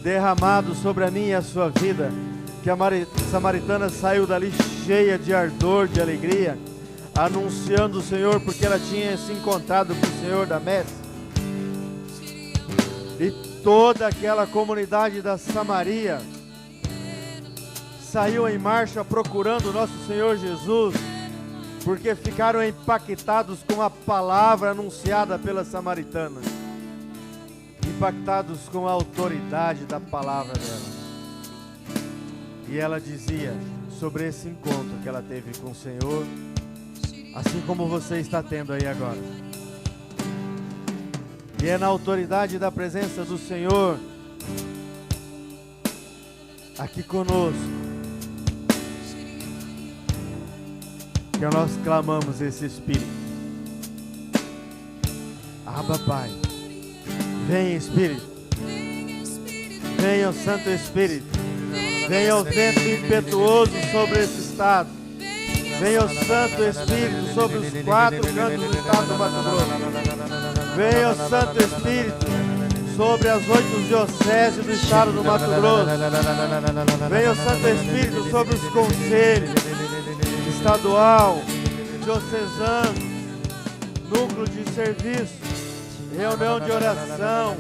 derramado sobre a minha e a sua vida, que a samaritana saiu dali cheia de ardor, de alegria, anunciando o Senhor, porque ela tinha se encontrado com o Senhor da messe. E toda aquela comunidade da Samaria saiu em marcha procurando o nosso Senhor Jesus, porque ficaram impactados com a palavra anunciada pela samaritana, impactados com a autoridade da palavra dela. E ela dizia sobre esse encontro que ela teve com o Senhor, assim como você está tendo aí agora. E é na autoridade da presença do Senhor aqui conosco que nós clamamos esse Espírito. Abba, Pai. Vem, Espírito. Venha o Santo Espírito. Venha o vento impetuoso sobre esse estado. Venha o Santo Espírito sobre os 4 cantos do estado do Mato Grosso. Venha o Santo Espírito sobre as 8 dioceses do estado do Mato Grosso. Venha o Santo Espírito sobre os conselhos estadual, diocesano, núcleo de serviço, reunião de oração,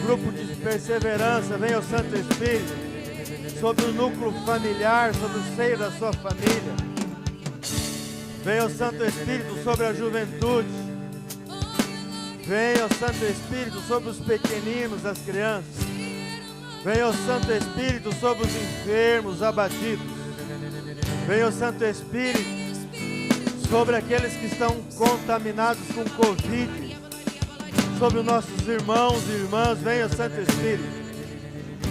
grupo de perseverança. Venha o Santo Espírito sobre o núcleo familiar, sobre o seio da sua família. Venha o Santo Espírito sobre a juventude. Venha o Santo Espírito sobre os pequeninos, as crianças. Venha o Santo Espírito sobre os enfermos, abatidos. Venha o Santo Espírito sobre aqueles que estão contaminados com Covid, sobre os nossos irmãos e irmãs. Venha o Santo Espírito.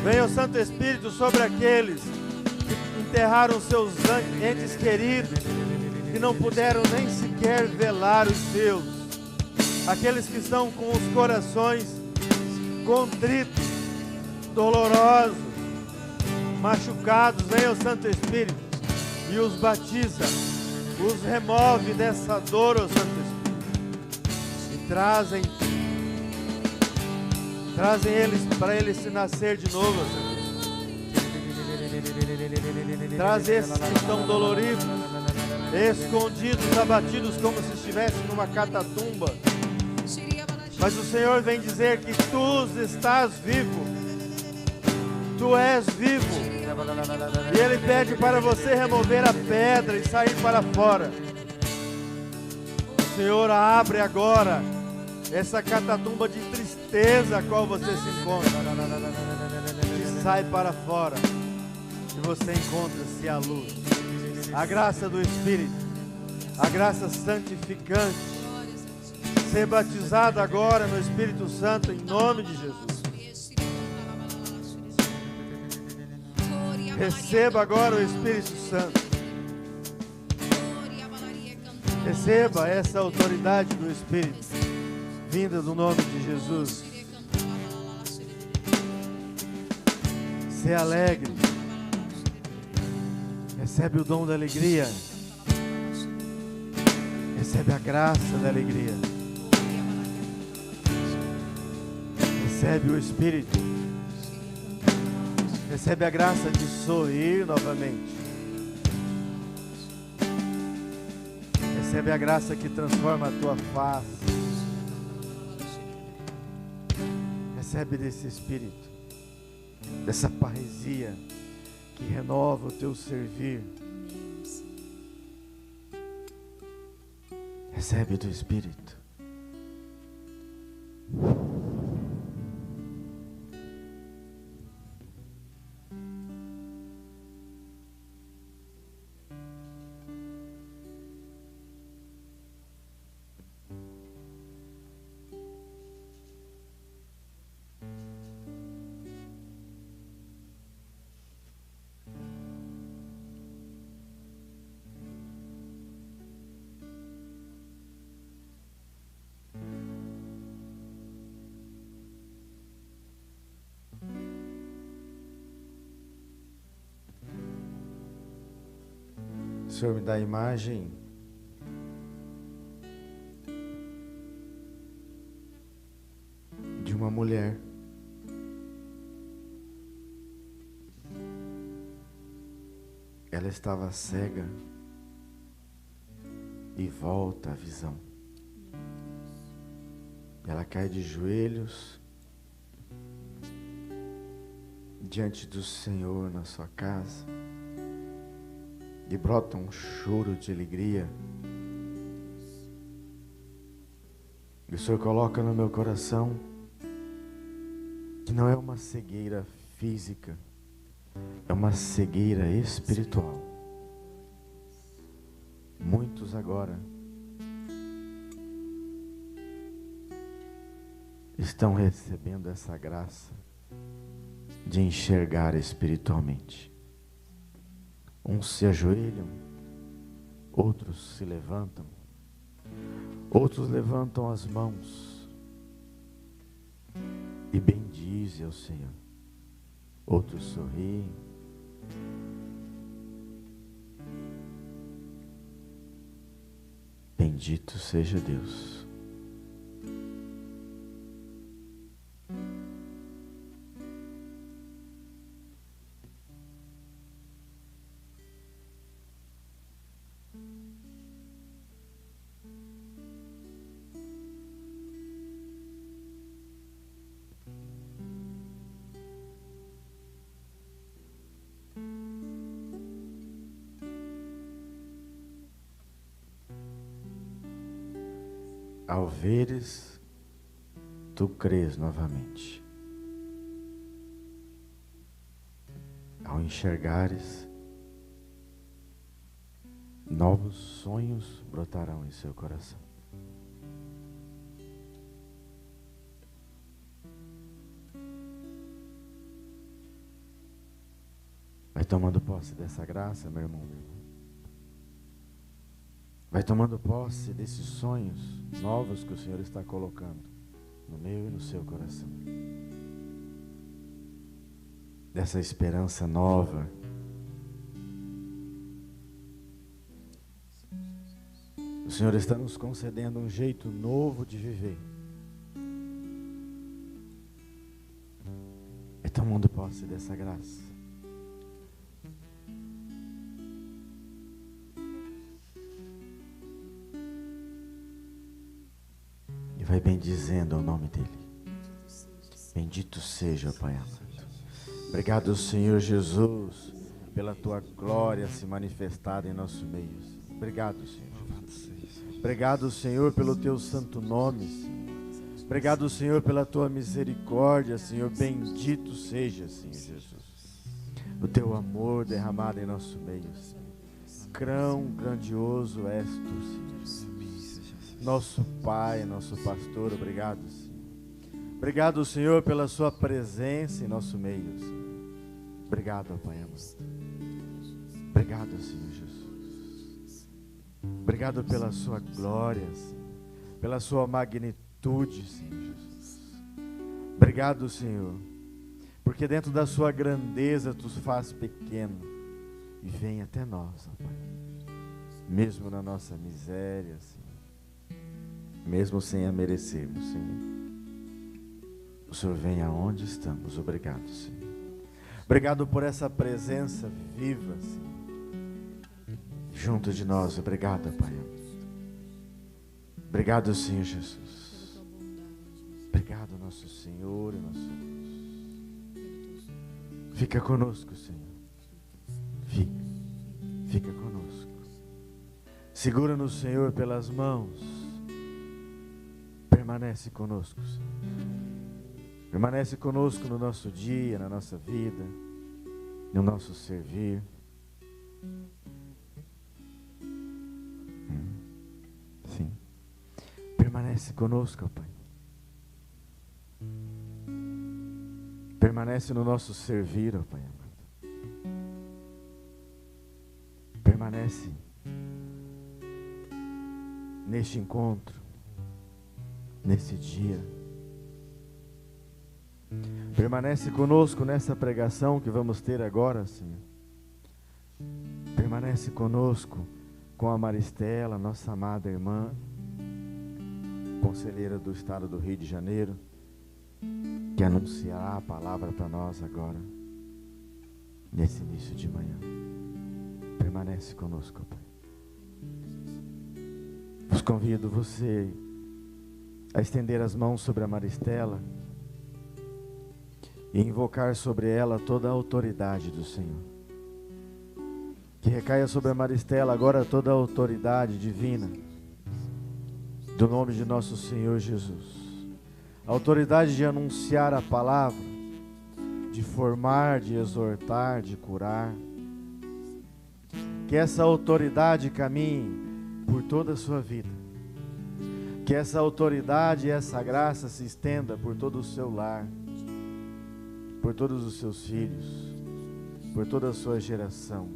Venha o Santo Espírito sobre aqueles que enterraram seus entes queridos, que não puderam nem sequer velar os seus. Aqueles que estão com os corações contritos, dolorosos, machucados. Venha o Santo Espírito e os batiza, os remove dessa dor, ó Santo Espírito, e trazem eles para eles se nascer de novo, ó Santo Espírito. Traz esses que estão doloridos, escondidos, abatidos, como se estivessem numa catatumba. Mas o Senhor vem dizer que tu estás vivo, tu és vivo. E Ele pede para você remover a pedra e sair para fora. O Senhor abre agora essa catatumba de tristeza a qual você se encontra. E sai para fora. E você encontra-se à luz. A graça do Espírito, a graça santificante. Ser batizado agora no Espírito Santo em nome de Jesus. Receba agora o Espírito Santo. Receba essa autoridade do Espírito, vinda do nome de Jesus. Se alegre. Recebe o dom da alegria. Recebe a graça da alegria. Recebe o Espírito. Recebe a graça de sorrir novamente. Recebe a graça que transforma a tua face. Recebe desse Espírito, dessa parresia que renova o teu servir. Recebe do Espírito. O Senhor me dá a imagem de uma mulher ela estava cega e volta à visão. Ela cai de joelhos diante do Senhor na sua casa e brota um choro de alegria. E o Senhor coloca no meu coração que não é uma cegueira física, é uma cegueira espiritual. Muitos agora estão recebendo essa graça de enxergar espiritualmente. Uns se ajoelham, outros se levantam, outros levantam as mãos e bendizem ao Senhor. Outros sorriem. Bendito seja Deus. Ao veres, tu crês novamente. Ao enxergares, novos sonhos brotarão em seu coração. Vai tomando posse dessa graça, meu irmão, minha irmã. Vai tomando posse desses sonhos novos que o Senhor está colocando no meu e no seu coração. Dessa esperança nova. O Senhor está nos concedendo um jeito novo de viver. Vai tomando posse dessa graça. Vai bendizendo o nome dEle. Bendito seja o Pai amado. Obrigado, Senhor Jesus, pela Tua glória se manifestada em nosso meio. Obrigado, Senhor Jesus. Obrigado, Senhor, pelo Teu santo nome, Senhor. Obrigado, Senhor, pela Tua misericórdia, Senhor. Bendito seja, Senhor Jesus, o Teu amor derramado em nosso meio, Senhor. Quão grandioso és Tu, Senhor Jesus. Nosso Pai, nosso pastor, obrigado, Senhor. Obrigado, Senhor, pela sua presença em nosso meio, Senhor. Obrigado, Pai amado. Obrigado, Senhor Jesus. Obrigado pela sua glória, Senhor. Pela sua magnitude, Senhor Jesus. Obrigado, Senhor, porque dentro da sua grandeza tu faz pequeno e vem até nós, ó Pai. Mesmo na nossa miséria, Senhor. Mesmo sem a merecermos, Senhor. O Senhor vem aonde estamos. Obrigado, Senhor. Obrigado por essa presença viva, Senhor, junto de nós. Obrigado, Pai. Obrigado, Senhor Jesus. Obrigado, nosso Senhor e nosso Deus. Fica conosco, Senhor. Fica conosco. Segura-nos, Senhor, pelas mãos. Permanece conosco, Senhor. Permanece conosco no nosso dia, na nossa vida, no nosso servir. Sim. Permanece conosco, Pai. Permanece no nosso servir, ó Pai amado. Permanece neste encontro, nesse dia. Permanece conosco nessa pregação que vamos ter agora, Senhor. Permanece conosco com a Maristela, nossa amada irmã, conselheira do estado do Rio de Janeiro, que anunciará a palavra para nós agora, nesse início de manhã. permanece conosco, Pai. Vos convido você a estender as mãos sobre a Maristela e invocar sobre ela toda a autoridade do Senhor. Que recaia sobre a Maristela agora toda a autoridade divina do nome de nosso Senhor Jesus. A autoridade de anunciar a palavra, de formar, de exortar, de curar. Que essa autoridade caminhe por toda a sua vida. Que essa autoridade e essa graça se estenda por todo o seu lar, por todos os seus filhos, por toda a sua geração,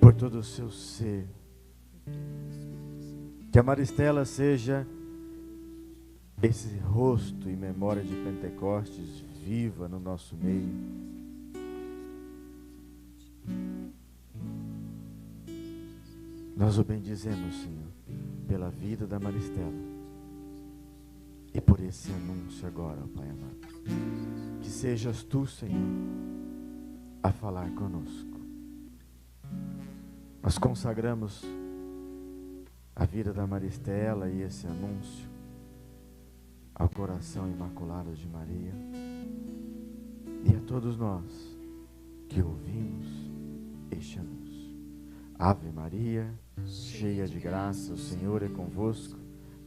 por todo o seu ser. Que a Maristela seja esse rosto em memória de Pentecostes viva no nosso meio. Nós o bendizemos, Senhor, pela vida da Maristela e por esse anúncio agora, ó Pai amado. Que sejas tu, Senhor, a falar conosco. Nós consagramos a vida da Maristela e esse anúncio ao coração imaculado de Maria e a todos nós que ouvimos este anúncio. Ave Maria, cheia de graça, o Senhor é convosco.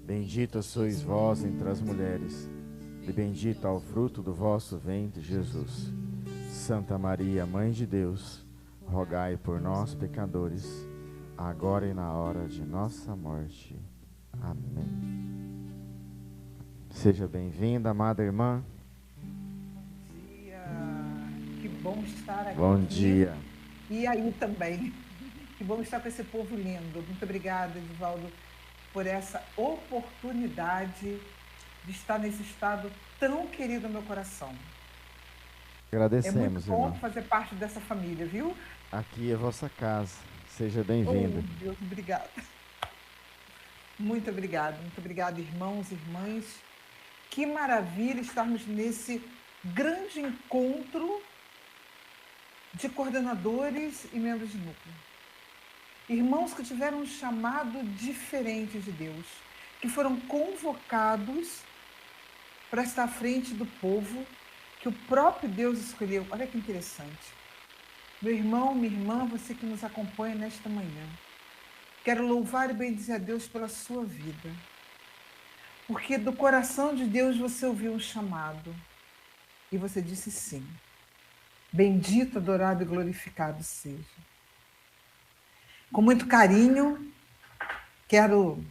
Bendita sois vós entre as mulheres, e bendito é o fruto do vosso ventre, Jesus. Santa Maria, Mãe de Deus, rogai por nós, pecadores, agora e na hora de nossa morte. Amém. Seja bem-vinda, amada irmã. Bom dia, que bom estar aqui. Bom dia. E aí também, que bom estar com esse povo lindo. Muito obrigada, Edivaldo, por essa oportunidade de estar nesse estado tão querido no meu coração. Agradecemos, é muito bom irmã. fazer parte dessa família, viu? Aqui é vossa casa. Seja bem-vinda. Oh, Deus, obrigada. Muito obrigada, irmãos e irmãs. Que maravilha estarmos nesse grande encontro de coordenadores e membros de núcleo. Irmãos que tiveram um chamado diferente de Deus, que foram convocados para estar à frente do povo que o próprio Deus escolheu. Olha que interessante. Meu irmão, minha irmã, você que nos acompanha nesta manhã, quero louvar e bendizer a Deus pela sua vida. Porque do coração de Deus você ouviu um chamado e você disse sim. Bendito, adorado e glorificado seja. Com muito carinho, quero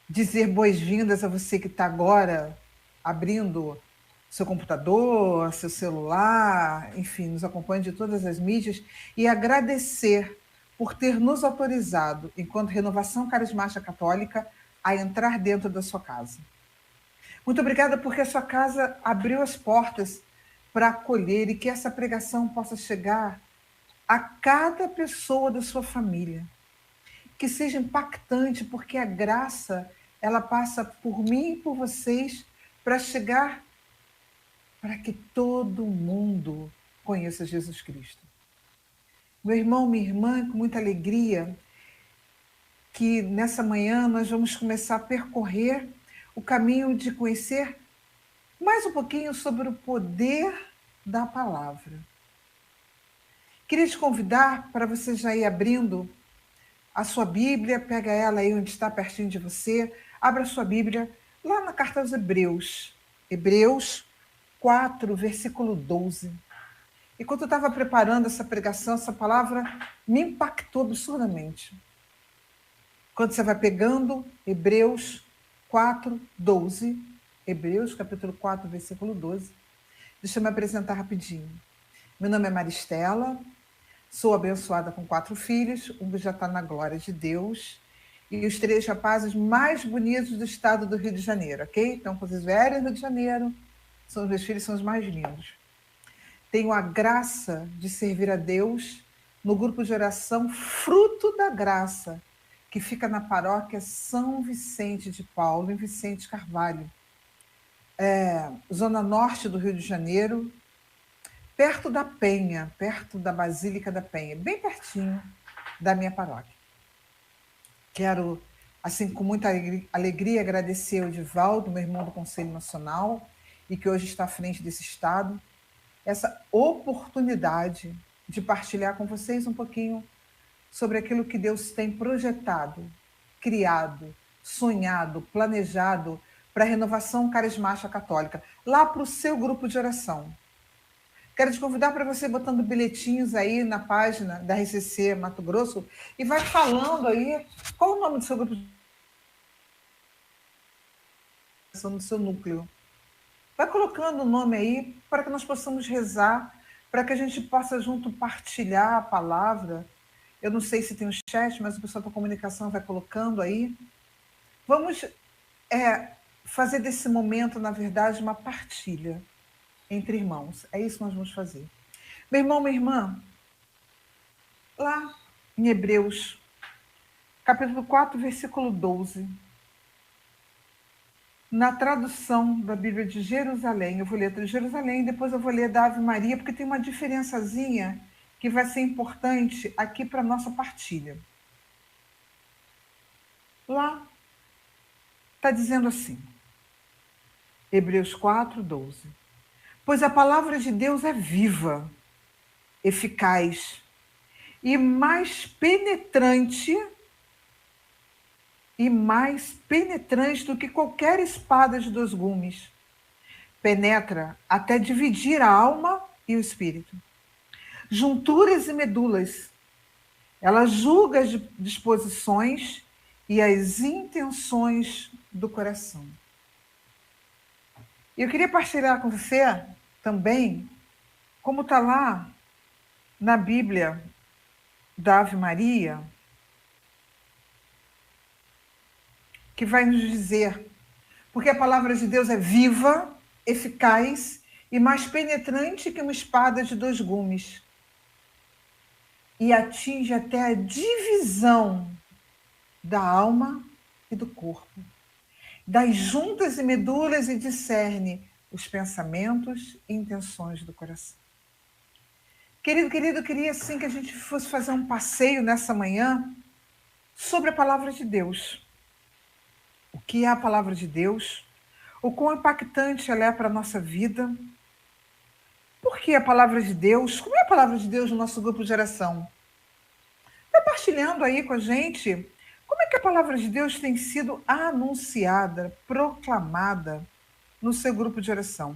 dizer boas-vindas a você que está agora abrindo seu computador, seu celular, enfim, nos acompanha de todas as mídias, e agradecer por ter nos autorizado, enquanto Renovação Carismática Católica, a entrar dentro da sua casa. Muito obrigada porque a sua casa abriu as portas para acolher e que essa pregação possa chegar a cada pessoa da sua família. Que seja impactante, porque a graça, ela passa por mim e por vocês para chegar para que todo mundo conheça Jesus Cristo. Meu irmão, minha irmã, com muita alegria, que nessa manhã nós vamos começar a percorrer o caminho de conhecer mais um pouquinho sobre o poder da palavra. Queria te convidar para você já ir abrindo a sua Bíblia, pega ela aí onde está pertinho de você, abra a sua Bíblia lá na carta aos Hebreus, Hebreus 4, versículo 12. E quando eu estava preparando essa pregação, essa palavra me impactou absurdamente. Quando você vai pegando Hebreus 4, 12, Hebreus capítulo 4, versículo 12, deixa eu me apresentar rapidinho. Meu nome é Maristela, sou abençoada com 4 filhos, um já está na glória de Deus, e os 3 rapazes mais bonitos do estado do Rio de Janeiro, ok? Então, quando vocês vierem no Rio de Janeiro, os meus filhos são os mais lindos. Tenho a graça de servir a Deus no grupo de oração Fruto da Graça, que fica na paróquia São Vicente de Paulo, em Vicente Carvalho, zona norte do Rio de Janeiro, perto da Penha, perto da Basílica da Penha, bem pertinho da minha paróquia. Quero, assim, com muita alegria, agradecer ao Divaldo, meu irmão do Conselho Nacional, e que hoje está à frente desse Estado, essa oportunidade de partilhar com vocês um pouquinho sobre aquilo que Deus tem projetado, criado, sonhado, planejado para a renovação carismática católica, lá para o seu grupo de oração. Quero te convidar para você botando bilhetinhos aí na página da RCC Mato Grosso e vai falando aí qual o nome do seu grupo de oração, do seu núcleo. Vai colocando o nome aí para que nós possamos rezar, para que a gente possa junto partilhar a palavra. Eu não sei se tem um chat, mas o pessoal da comunicação vai colocando aí. Vamos fazer desse momento, na verdade, uma partilha entre irmãos. É isso que nós vamos fazer. Meu irmão, minha irmã, lá em Hebreus, capítulo 4, versículo 12, na tradução da Bíblia de Jerusalém, eu vou ler de Jerusalém, depois eu vou ler da Ave Maria, porque tem uma diferençazinha que vai ser importante aqui para a nossa partilha. Lá está dizendo assim, Hebreus 4, 12. Pois a palavra de Deus é viva, eficaz e mais penetrante do que qualquer espada de 2 gumes. Penetra até dividir a alma e o espírito, junturas e medulas. Ela julga as disposições e as intenções do coração. E eu queria partilhar com você também como está lá na Bíblia da Ave Maria, que vai nos dizer, porque a palavra de Deus é viva, eficaz e mais penetrante que uma espada de 2 gumes, e atinge até a divisão da alma e do corpo, das juntas e medulas, e discerne os pensamentos e intenções do coração. Querido, eu queria assim que a gente fosse fazer um passeio nessa manhã sobre a palavra de Deus. O que é a palavra de Deus? O quão impactante ela é para a nossa vida? Por que a palavra de Deus? Como é a palavra de Deus no nosso grupo de oração? Está partilhando aí com a gente como é que a palavra de Deus tem sido anunciada, proclamada no seu grupo de oração.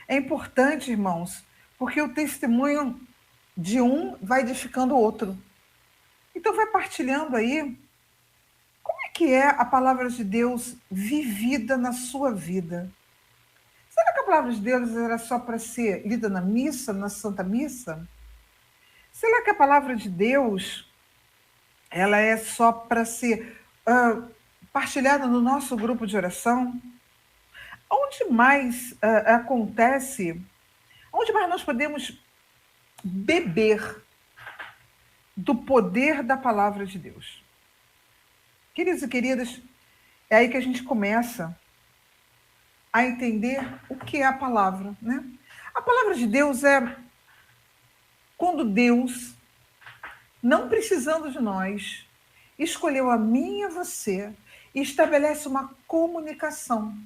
É importante, irmãos, porque o testemunho de um vai edificando o outro. Então vai partilhando aí como é que é a palavra de Deus vivida na sua vida. Será que a palavra de Deus era só para ser lida na missa, na Santa Missa? Será que a palavra de Deus ela é só para ser partilhada no nosso grupo de oração? Onde mais acontece, onde mais nós podemos beber do poder da palavra de Deus? Queridos e queridas, é aí que a gente começa a entender o que é a palavra, né? A palavra de Deus é quando Deus, não precisando de nós, escolheu a mim e a você e estabelece uma comunicação.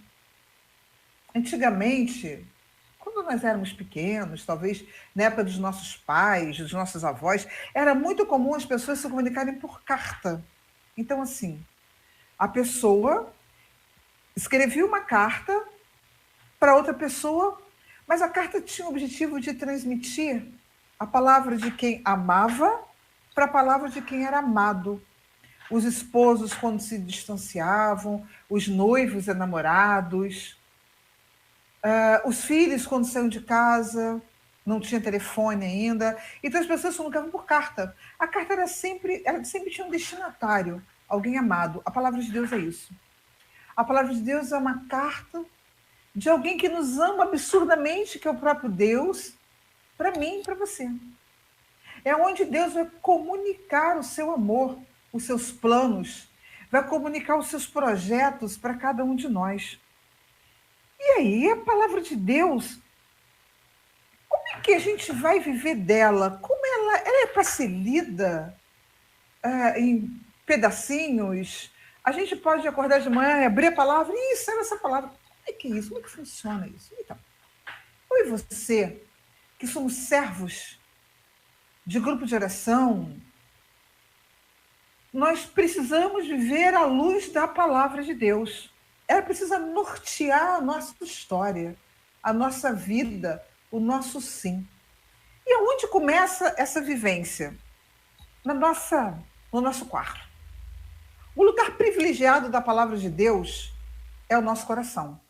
Antigamente, quando nós éramos pequenos, talvez na época dos nossos pais, dos nossos avós, era muito comum as pessoas se comunicarem por carta. Então, assim, a pessoa escrevia uma carta para outra pessoa, mas a carta tinha o objetivo de transmitir a palavra de quem amava para a palavra de quem era amado. Os esposos, quando se distanciavam, os noivos e namorados, os filhos, quando saíam de casa, não tinha telefone ainda. Então, as pessoas se comunicavam por carta. A carta ela sempre tinha um destinatário, alguém amado. A palavra de Deus é isso. A palavra de Deus é uma carta de alguém que nos ama absurdamente, que é o próprio Deus, para mim e para você. É onde Deus vai comunicar o seu amor, os seus planos, vai comunicar os seus projetos para cada um de nós. E aí, a palavra de Deus, como é que a gente vai viver dela? Como ela é para ser lida em pedacinhos? A gente pode acordar de manhã e abrir a palavra, e isso era essa palavra. Como é que é isso? Como é que funciona isso? Então, eu e você, que somos servos de grupo de oração, nós precisamos viver à luz da palavra de Deus. Ela precisa nortear a nossa história, a nossa vida, o nosso sim. E aonde começa essa vivência? No nosso quarto. O lugar privilegiado da palavra de Deus é o nosso coração.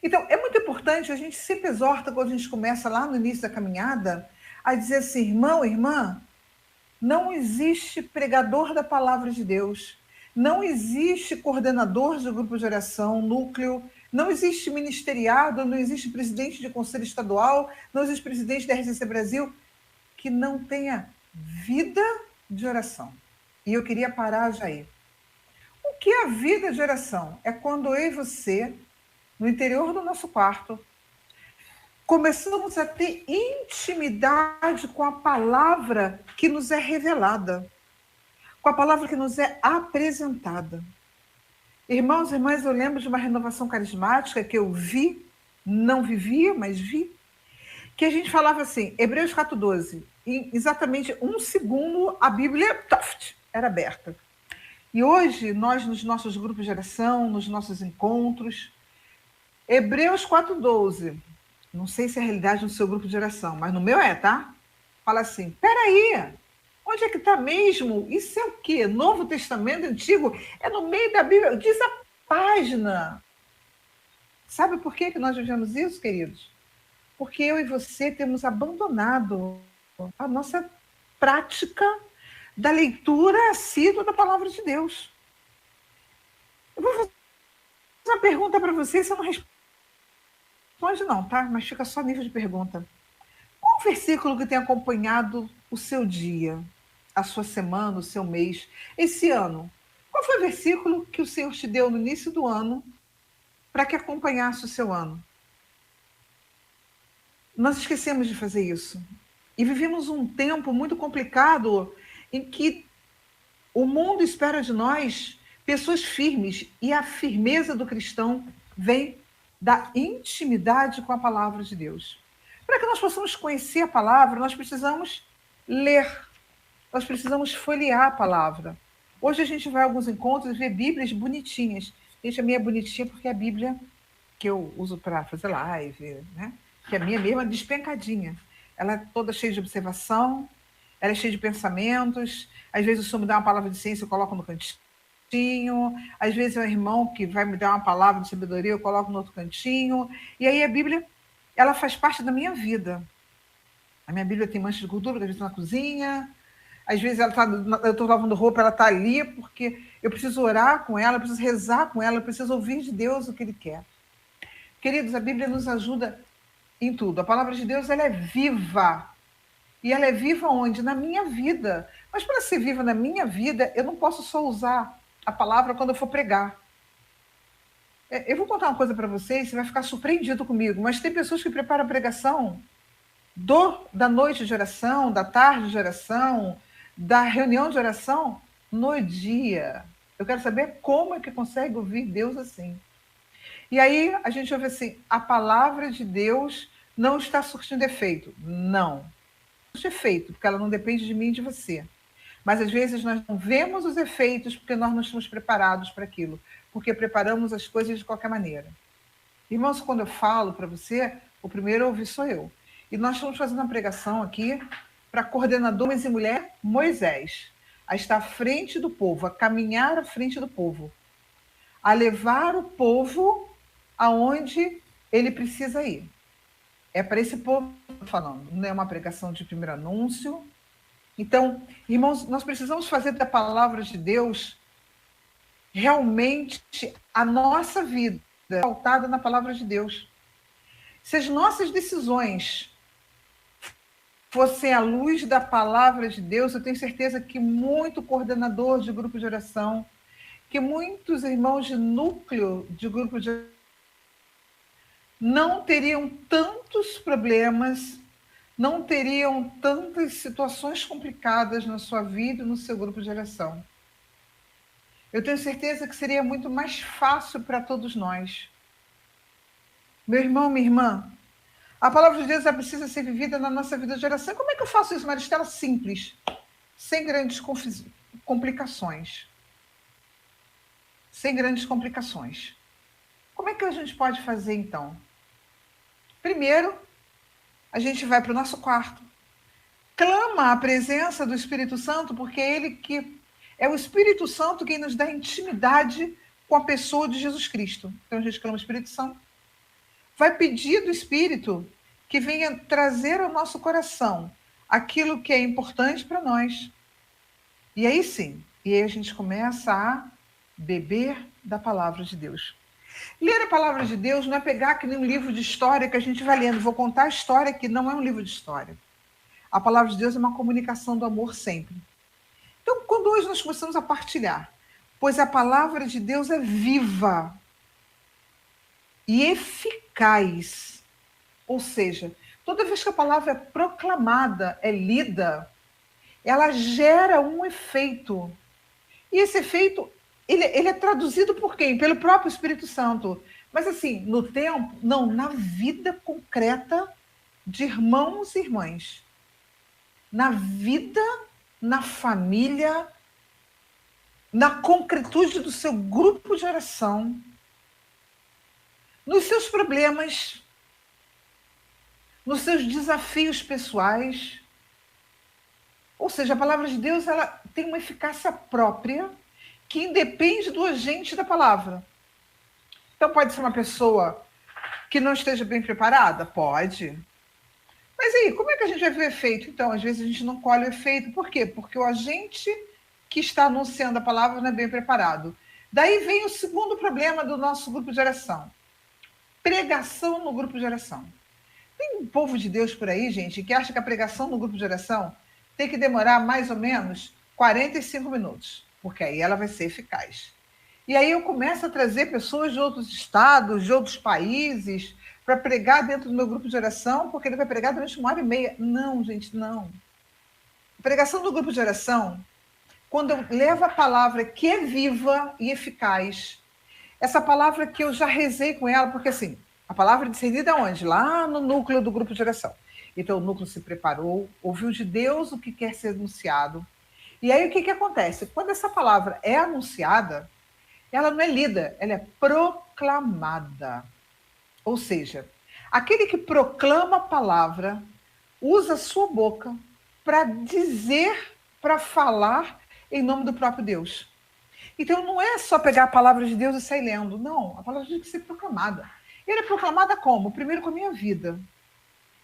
Então, é muito importante, a gente sempre exorta, quando a gente começa lá no início da caminhada, a dizer assim, irmão, irmã, não existe pregador da palavra de Deus, não existe coordenador de grupo de oração, núcleo, não existe ministeriado, não existe presidente de conselho estadual, não existe presidente da RCC Brasil, que não tenha vida de oração. E eu queria parar já aí. O que é a vida de oração? É quando eu e você, no interior do nosso quarto, começamos a ter intimidade com a palavra que nos é revelada, com a palavra que nos é apresentada. Irmãos e irmãs, eu lembro de uma renovação carismática que eu vi, não vivia, mas vi, que a gente falava assim, Hebreus 4:12, em exatamente um segundo a Bíblia era aberta. E hoje, nós nos nossos grupos de oração, nos nossos encontros, Hebreus 4:12, não sei se é a realidade no seu grupo de oração, mas no meu tá? Fala assim, peraí, onde é que está mesmo? Isso é o quê? Novo Testamento, Antigo? É no meio da Bíblia, diz a página. Sabe por que nós vivemos isso, queridos? Porque eu e você temos abandonado a nossa prática da leitura assídua da palavra de Deus. Eu vou fazer uma pergunta para você, você não responde não, tá? Mas fica só nível de pergunta. Qual o versículo que tem acompanhado o seu dia, a sua semana, o seu mês, esse ano? Qual foi o versículo que o Senhor te deu no início do ano para que acompanhasse o seu ano? Nós esquecemos de fazer isso. E vivemos um tempo muito complicado em que o mundo espera de nós pessoas firmes, e a firmeza do cristão vem da intimidade com a palavra de Deus. Para que nós possamos conhecer a palavra, nós precisamos ler, nós precisamos folhear a palavra. Hoje a gente vai a alguns encontros e vê Bíblias bonitinhas. Gente, a minha é bonitinha porque é a Bíblia que eu uso para fazer live, né? Que a minha mesma é despencadinha. Ela é toda cheia de observação, ela é cheia de pensamentos. Às vezes o senhor me dá uma palavra de ciência, eu coloco no cantinho. Às vezes é um irmão que vai me dar uma palavra de sabedoria, eu coloco no outro cantinho. E aí a Bíblia, ela faz parte da minha vida. A minha Bíblia tem mancha de gordura, às vezes na cozinha. Às vezes eu estou lavando roupa, ela está ali, porque eu preciso orar com ela, eu preciso rezar com ela, eu preciso ouvir de Deus o que Ele quer. Queridos, a Bíblia nos ajuda em tudo. A palavra de Deus, ela é viva. E ela é viva onde? Na minha vida. Mas para ser viva na minha vida, eu não posso só usar a palavra quando eu for pregar. Eu vou contar uma coisa para vocês, você vai ficar surpreendido comigo, mas tem pessoas que preparam a pregação da noite de oração, da tarde de oração, da reunião de oração, no dia. Eu quero saber como é que consegue ouvir Deus assim. E aí a gente ouve assim, a palavra de Deus não está surtindo efeito. Não. Surte efeito, porque ela não depende de mim e de você. Mas às vezes nós não vemos os efeitos porque nós não estamos preparados para aquilo, porque preparamos as coisas de qualquer maneira. Irmãos, quando eu falo para você, o primeiro a ouvir sou eu. E nós estamos fazendo uma pregação aqui para coordenadores e mulher Moisés, a estar à frente do povo, a caminhar à frente do povo, a levar o povo aonde ele precisa ir. É para esse povo que eu estou falando, não é uma pregação de primeiro anúncio. Então, irmãos, nós precisamos fazer da palavra de Deus realmente a nossa vida, pautada na palavra de Deus. Se as nossas decisões fossem à luz da palavra de Deus, eu tenho certeza que muito coordenador de grupo de oração, que muitos irmãos de núcleo de grupo de oração não teriam tantos problemas, não teriam tantas situações complicadas na sua vida e no seu grupo de oração. Eu tenho certeza que seria muito mais fácil para todos nós. Meu irmão, minha irmã, a palavra de Deus precisa ser vivida na nossa vida de oração. Como é que eu faço isso, Maristela? Simples, sem grandes complicações. Sem grandes complicações. Como é que a gente pode fazer, então? Primeiro, a gente vai para o nosso quarto, clama a presença do Espírito Santo, porque é ele que é o Espírito Santo quem nos dá intimidade com a pessoa de Jesus Cristo. Então a gente clama o Espírito Santo, vai pedir do Espírito que venha trazer ao nosso coração aquilo que é importante para nós. E aí sim, e aí a gente começa a beber da palavra de Deus. Ler a palavra de Deus não é pegar que nem um livro de história que a gente vai lendo. Vou contar a história que não é um livro de história. A palavra de Deus é uma comunicação do amor sempre. Então, quando hoje nós começamos a partilhar, pois a palavra de Deus é viva e eficaz, ou seja, toda vez que a palavra é proclamada, é lida, ela gera um efeito. E esse efeito, ele é traduzido por quem? Pelo próprio Espírito Santo. Mas assim, no tempo, não, na vida concreta de irmãos e irmãs. Na vida, na família, na concretude do seu grupo de oração, nos seus problemas, nos seus desafios pessoais. Ou seja, a palavra de Deus ela tem uma eficácia própria que independe do agente da palavra. Então, pode ser uma pessoa que não esteja bem preparada? Pode. Mas aí, como é que a gente vai ver o efeito? Então, às vezes a gente não colhe o efeito. Por quê? Porque o agente que está anunciando a palavra não é bem preparado. Daí vem o segundo problema do nosso grupo de oração. Pregação no grupo de oração. Tem um povo de Deus por aí, gente, que acha que a pregação no grupo de oração tem que demorar mais ou menos 45 minutos, porque aí ela vai ser eficaz. E aí eu começo a trazer pessoas de outros estados, de outros países, para pregar dentro do meu grupo de oração, porque ele vai pregar durante 1h30. Não, gente, não. A pregação do grupo de oração, quando eu levo a palavra que é viva e eficaz, essa palavra que eu já rezei com ela, porque assim, a palavra é discernida onde? Lá no núcleo do grupo de oração. Então o núcleo se preparou, ouviu de Deus o que quer ser anunciado. E aí o que acontece? Quando essa palavra é anunciada, ela não é lida, ela é proclamada. Ou seja, aquele que proclama a palavra usa a sua boca para dizer, para falar em nome do próprio Deus. Então não é só pegar a palavra de Deus e sair lendo. Não, a palavra de Deus tem que ser proclamada. E ela é proclamada como? Primeiro com a minha vida.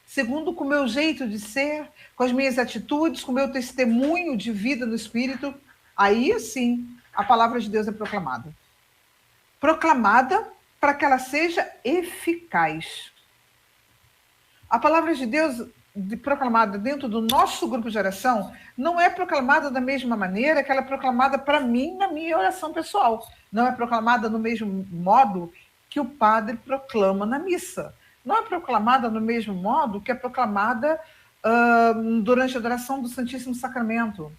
Segundo, com o meu jeito de ser, com as minhas atitudes, com o meu testemunho de vida no Espírito. Aí, sim, a palavra de Deus é proclamada. Proclamada para que ela seja eficaz. A palavra de Deus proclamada dentro do nosso grupo de oração não é proclamada da mesma maneira que ela é proclamada para mim na minha oração pessoal. Não é proclamada no mesmo modo que o padre proclama na missa. Não é proclamada no mesmo modo que é proclamada durante a adoração do Santíssimo Sacramento.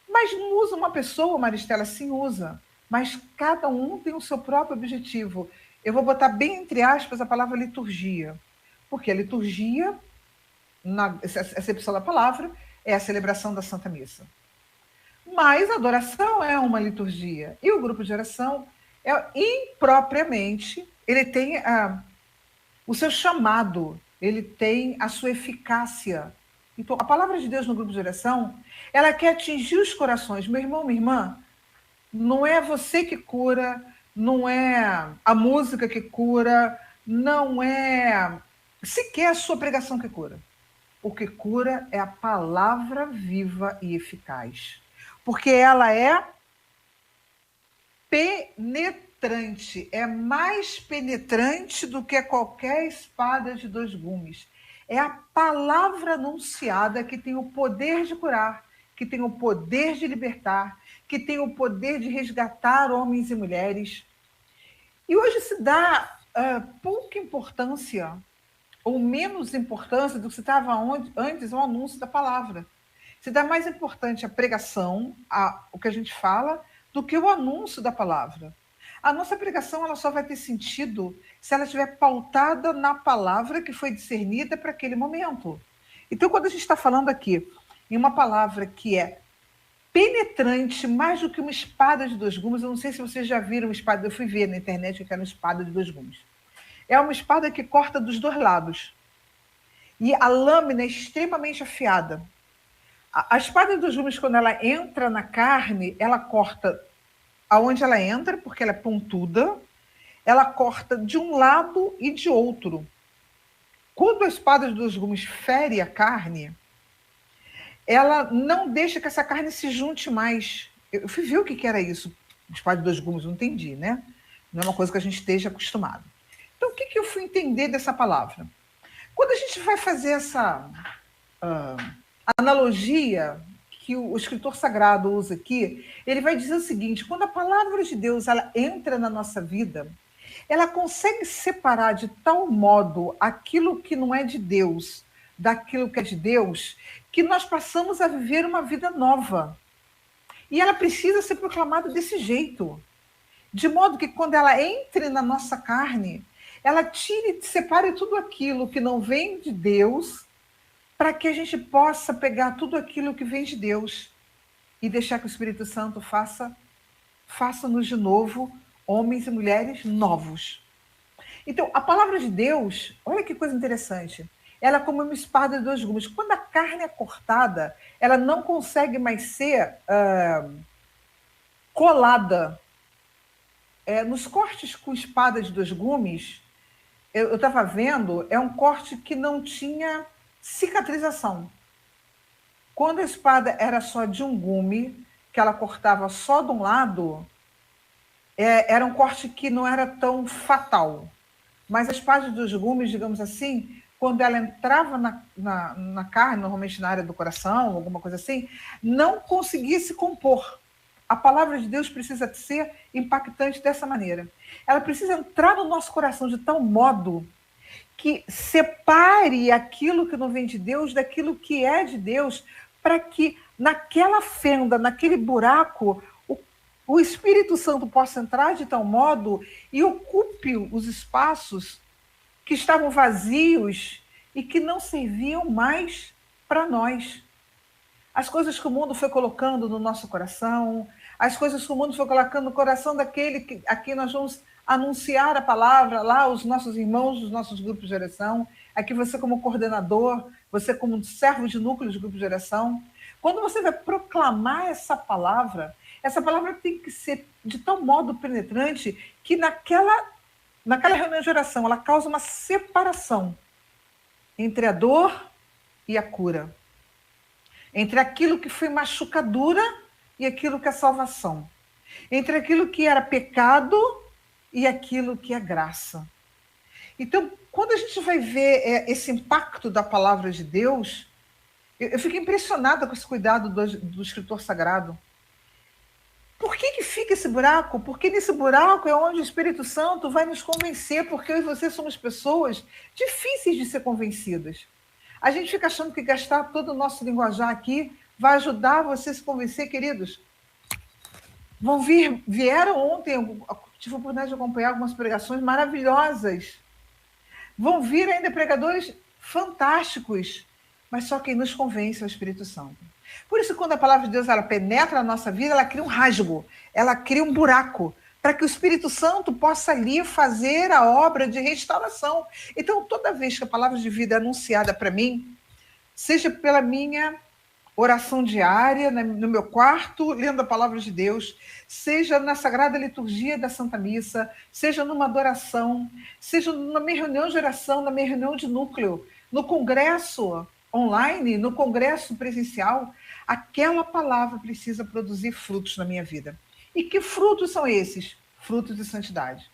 Mas não usa uma pessoa, Maristela, sim usa. Mas cada um tem o seu próprio objetivo. Eu vou botar bem entre aspas a palavra liturgia. Porque a liturgia, na acepção da palavra, é a celebração da Santa Missa. Mas a adoração é uma liturgia. E o grupo de oração, impropriamente, ele tem o seu chamado, ele tem a sua eficácia. Então, a palavra de Deus no grupo de oração, ela quer atingir os corações. Meu irmão, minha irmã, não é você que cura, não é a música que cura, não é sequer a sua pregação que cura. O que cura é a palavra viva e eficaz. Porque ela é penetrante, é mais penetrante do que qualquer espada de 2 gumes. É a palavra anunciada que tem o poder de curar, que tem o poder de libertar, que tem o poder de resgatar homens e mulheres. E hoje se dá pouca importância ou menos importância do que se dava antes ao anúncio da palavra. Se dá mais importante a pregação, o que a gente fala, do que o anúncio da palavra. A nossa pregação ela só vai ter sentido se ela estiver pautada na palavra que foi discernida para aquele momento. Então, quando a gente está falando aqui em uma palavra que é penetrante, mais do que uma espada de dois gumes, eu não sei se vocês já viram uma espada, eu fui ver na internet que era uma espada de dois gumes. É uma espada que corta dos dois lados. E a lâmina é extremamente afiada. A espada de dois gumes, quando ela entra na carne, ela corta aonde ela entra, porque ela é pontuda, ela corta de um lado e de outro. Quando a espada de dois gumes fere a carne, ela não deixa que essa carne se junte mais. Eu fui ver o que era isso, espada de dois gumes, não entendi, né? Não é uma coisa que a gente esteja acostumado. Então, o que eu fui entender dessa palavra? Quando a gente vai fazer essa analogia que o escritor sagrado usa aqui, ele vai dizer o seguinte: quando a palavra de Deus ela entra na nossa vida, ela consegue separar de tal modo aquilo que não é de Deus daquilo que é de Deus, que nós passamos a viver uma vida nova. E ela precisa ser proclamada desse jeito, de modo que quando ela entre na nossa carne, ela tire, separe tudo aquilo que não vem de Deus, para que a gente possa pegar tudo aquilo que vem de Deus e deixar que o Espírito Santo faça-nos de novo homens e mulheres novos. Então, a palavra de Deus, olha que coisa interessante, ela é como uma espada de dois gumes. Quando a carne é cortada, ela não consegue mais ser colada. Nos cortes com espada de dois gumes, eu estava vendo, é um corte que não tinha cicatrização. Quando a espada era só de um gume, que ela cortava só de um lado, era um corte que não era tão fatal. Mas a espada de dois gumes, digamos assim, quando ela entrava na carne, normalmente na área do coração, alguma coisa assim, não conseguia se compor. A palavra de Deus precisa ser impactante dessa maneira. Ela precisa entrar no nosso coração de tal modo que separe aquilo que não vem de Deus daquilo que é de Deus, para que naquela fenda, naquele buraco, o Espírito Santo possa entrar de tal modo e ocupe os espaços que estavam vazios e que não serviam mais para nós. As coisas que o mundo foi colocando no nosso coração, as coisas que o mundo foi colocando no coração daquele a quem nós vamos anunciar a palavra lá, os nossos irmãos dos nossos grupos de oração, aqui você como coordenador, você como servo de núcleo de grupo de oração. Quando você vai proclamar essa palavra tem que ser de tal modo penetrante que naquela reunião de oração ela causa uma separação entre a dor e a cura, entre aquilo que foi machucadura e aquilo que é salvação, entre aquilo que era pecado e aquilo que é graça. Então, quando a gente vai ver esse impacto da palavra de Deus, eu fico impressionada com esse cuidado do escritor sagrado. Por que fica esse buraco? Porque nesse buraco é onde o Espírito Santo vai nos convencer, porque eu e você somos pessoas difíceis de ser convencidas. A gente fica achando que gastar todo o nosso linguajar aqui vai ajudar você a se convencer, queridos. Vieram ontem, eu tive a oportunidade de acompanhar algumas pregações maravilhosas. Vão vir ainda pregadores fantásticos, mas só quem nos convence é o Espírito Santo. Por isso, quando a palavra de Deus ela penetra na nossa vida, ela cria um rasgo, ela cria um buraco, para que o Espírito Santo possa ali fazer a obra de restauração. Então, toda vez que a palavra de vida é anunciada para mim, seja pela minha oração diária, no meu quarto, lendo a palavra de Deus, seja na Sagrada Liturgia da Santa Missa, seja numa adoração, seja na minha reunião de oração, na minha reunião de núcleo, no congresso online, no congresso presencial, aquela palavra precisa produzir frutos na minha vida. E que frutos são esses? Frutos de santidade.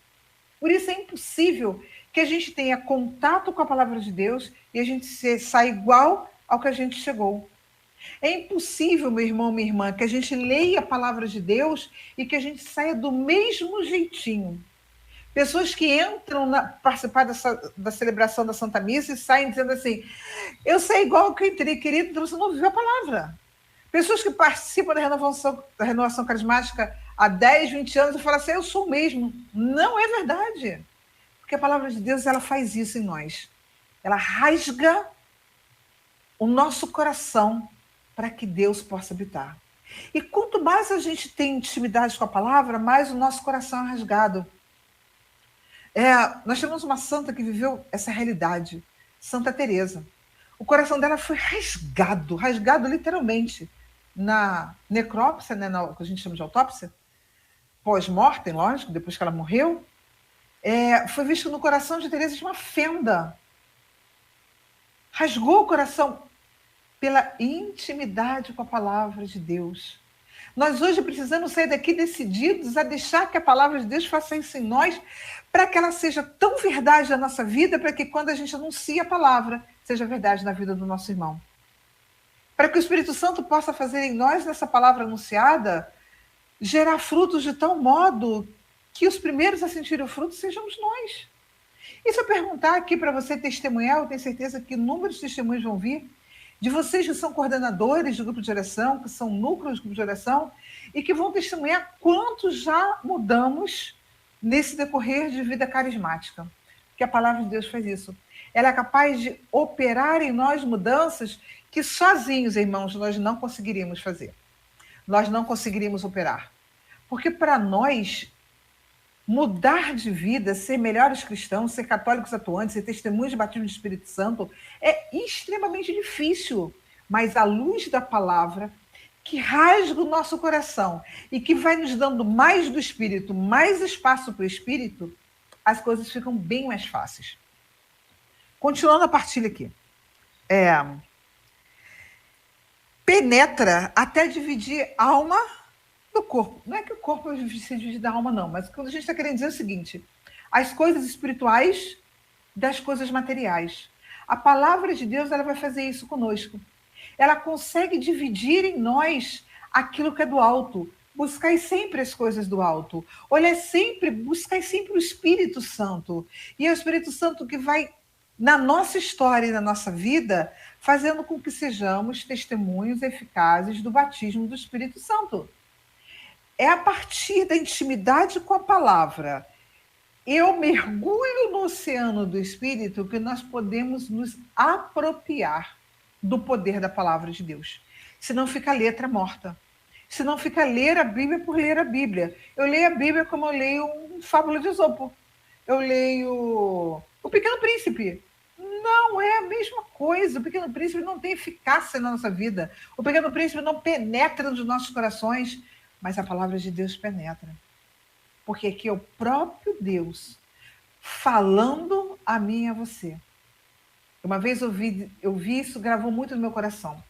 Por isso é impossível que a gente tenha contato com a palavra de Deus e a gente saia igual ao que a gente chegou. É impossível, meu irmão, minha irmã, que a gente leia a palavra de Deus e que a gente saia do mesmo jeitinho. Pessoas que entram participar da celebração da Santa Missa e saem dizendo assim, eu sei igual que eu entrei, querido, então você não viveu a palavra. Pessoas que participam da renovação carismática há 10, 20 anos e falam assim, eu sou o mesmo. Não é verdade. Porque a palavra de Deus, ela faz isso em nós. Ela rasga o nosso coração para que Deus possa habitar. E quanto mais a gente tem intimidade com a palavra, mais o nosso coração é rasgado. Nós temos uma santa que viveu essa realidade, Santa Teresa. O coração dela foi rasgado literalmente, na necrópsia, né, que a gente chama de autópsia, pós-mortem, lógico, depois que ela morreu, foi visto no coração de Teresa de uma fenda. Rasgou o coração pela intimidade com a palavra de Deus. Nós hoje precisamos sair daqui decididos a deixar que a palavra de Deus faça isso em nós, para que ela seja tão verdade na nossa vida, para que quando a gente anuncia a palavra, seja verdade na vida do nosso irmão. Para que o Espírito Santo possa fazer em nós, nessa palavra anunciada, gerar frutos de tal modo que os primeiros a sentir o fruto sejamos nós. E se eu perguntar aqui para você testemunhar, eu tenho certeza que inúmeros testemunhos vão vir, de vocês que são coordenadores de grupo de oração, que são núcleos de grupo de oração, e que vão testemunhar quanto já mudamos nesse decorrer de vida carismática. Porque a palavra de Deus faz isso. Ela é capaz de operar em nós mudanças que sozinhos, irmãos, nós não conseguiríamos fazer. Nós não conseguiríamos operar. Porque para nós, mudar de vida, ser melhores cristãos, ser católicos atuantes, ser testemunhos de batismo do Espírito Santo, é extremamente difícil. Mas a luz da palavra, que rasga o nosso coração e que vai nos dando mais do Espírito, mais espaço para o Espírito, as coisas ficam bem mais fáceis. Continuando a partilha aqui. Penetra até dividir alma do corpo. Não é que o corpo se divide da alma, não, mas o que a gente está querendo dizer é o seguinte: as coisas espirituais das coisas materiais. A palavra de Deus, ela vai fazer isso conosco. Ela consegue dividir em nós aquilo que é do alto. Buscai sempre as coisas do alto. Buscai sempre o Espírito Santo. E é o Espírito Santo que vai, na nossa história e na nossa vida, fazendo com que sejamos testemunhos eficazes do batismo do Espírito Santo. É a partir da intimidade com a palavra, eu mergulho no oceano do Espírito, que nós podemos nos apropriar do poder da palavra de Deus. Senão fica a letra morta. Senão fica ler a Bíblia por ler a Bíblia. Eu leio a Bíblia como eu leio um Fábula de Esopo. Eu leio O Pequeno Príncipe. Não é a mesma coisa. O Pequeno Príncipe não tem eficácia na nossa vida. O Pequeno Príncipe não penetra nos nossos corações, mas a palavra de Deus penetra. Porque aqui é o próprio Deus falando a mim e a você. Uma vez eu vi isso, gravou muito no meu coração.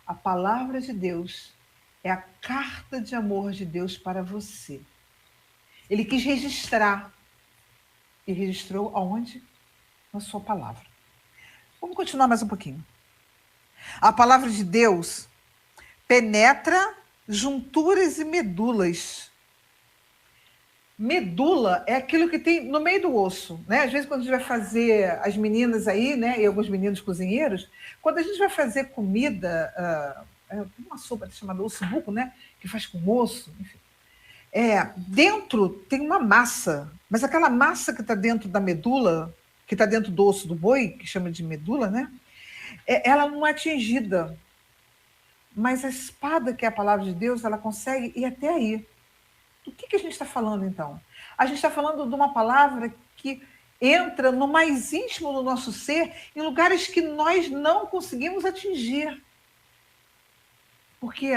A palavra de Deus é a carta de amor de Deus para você. Ele quis registrar. E registrou aonde? Na sua palavra. Vamos continuar mais um pouquinho. A palavra de Deus penetra junturas e medulas. Medula é aquilo que tem no meio do osso, né? Às vezes, quando a gente vai fazer, as meninas aí, né, e alguns meninos cozinheiros, quando a gente vai fazer comida, tem uma sopa chamada ossobuco, né, que faz com osso, enfim. Dentro tem uma massa, mas aquela massa que está dentro da medula, que está dentro do osso do boi, que chama de medula, né, ela não é atingida. Mas a espada, que é a palavra de Deus, ela consegue ir até aí. Do que a gente está falando, então? A gente está falando de uma palavra que entra no mais íntimo do nosso ser, em lugares que nós não conseguimos atingir. Porque,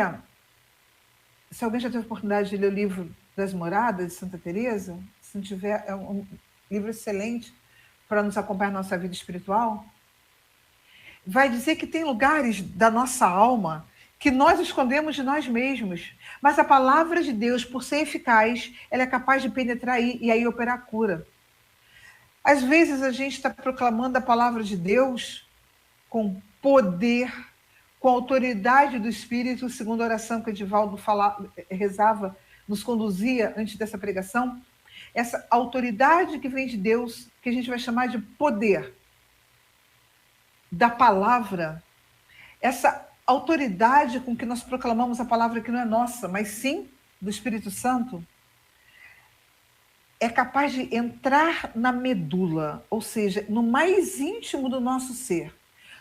se alguém já teve a oportunidade de ler o livro das Moradas, de Santa Teresa, se não tiver, é um livro excelente para nos acompanhar na nossa vida espiritual, vai dizer que tem lugares da nossa alma que nós escondemos de nós mesmos. Mas a palavra de Deus, por ser eficaz, ela é capaz de penetrar aí e aí operar a cura. Às vezes a gente está proclamando a palavra de Deus com poder, com autoridade do Espírito, segundo a oração que Edivaldo rezava, nos conduzia antes dessa pregação. essa autoridade que vem de Deus, que a gente vai chamar de poder da palavra, essa autoridade com que nós proclamamos a palavra que não é nossa, mas sim do Espírito Santo, é capaz de entrar na medula, ou seja, no mais íntimo do nosso ser,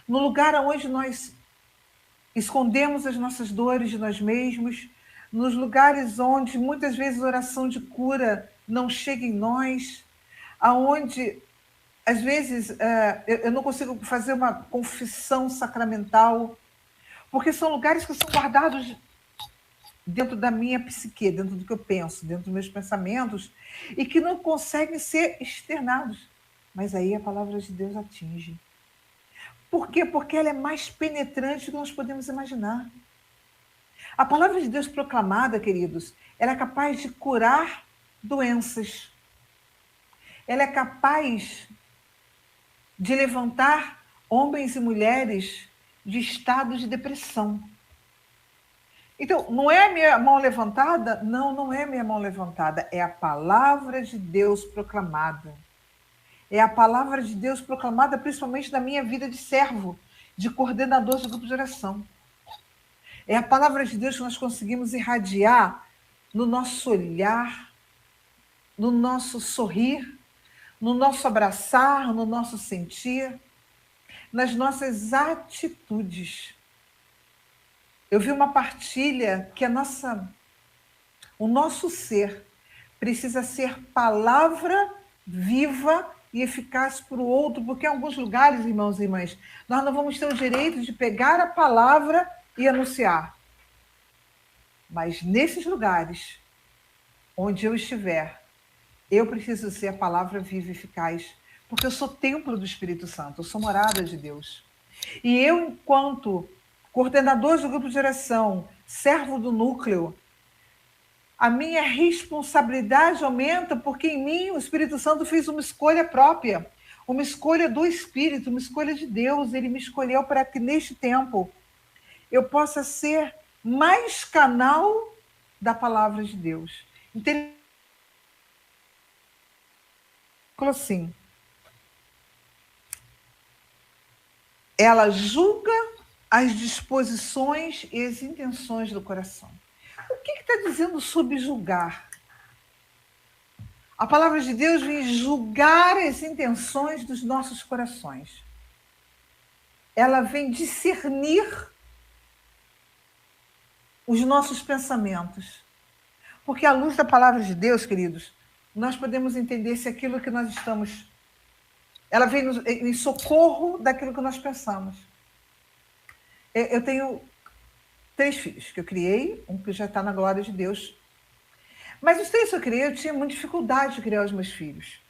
no lugar onde nós escondemos as nossas dores de nós mesmos, nos lugares onde muitas vezes a oração de cura não chega em nós, aonde às vezes eu não consigo fazer uma confissão sacramental, porque são lugares que são guardados dentro da minha psique, dentro do que eu penso, dentro dos meus pensamentos, e que não conseguem ser externados. Mas aí a palavra de Deus atinge. Por quê? Porque ela é mais penetrante do que nós podemos imaginar. A palavra de Deus proclamada, queridos, ela é capaz de curar doenças. Ela é capaz de levantar homens e mulheres de estado de depressão. Então, não é a minha mão levantada? Não, não é a minha mão levantada. É a palavra de Deus proclamada. É a palavra de Deus proclamada principalmente na minha vida de servo, de coordenador de grupo de oração. É a palavra de Deus que nós conseguimos irradiar no nosso olhar, no nosso sorrir, no nosso abraçar, no nosso sentir, nas nossas atitudes. Eu vi uma partilha que o nosso ser precisa ser palavra viva e eficaz para o outro, porque em alguns lugares, irmãos e irmãs, nós não vamos ter o direito de pegar a palavra e anunciar. Mas nesses lugares onde eu estiver, eu preciso ser a palavra viva e eficaz, porque eu sou templo do Espírito Santo, eu sou morada de Deus. E eu, enquanto coordenador do grupo de oração, servo do núcleo, a minha responsabilidade aumenta porque em mim o Espírito Santo fez uma escolha própria, uma escolha do Espírito, uma escolha de Deus. Ele me escolheu para que neste tempo eu possa ser mais canal da palavra de Deus. Então, ele falou assim, ela julga as disposições e as intenções do coração. O que está dizendo sobre julgar? A palavra de Deus vem julgar as intenções dos nossos corações. Ela vem discernir os nossos pensamentos. Porque à luz da palavra de Deus, queridos, nós podemos entender se aquilo que nós estamos... Ela vem em socorro daquilo que nós pensamos. Eu tenho 3 filhos que eu criei, um que já está na glória de Deus. Mas os 3 que eu criei, eu tinha muita dificuldade de criar os meus filhos.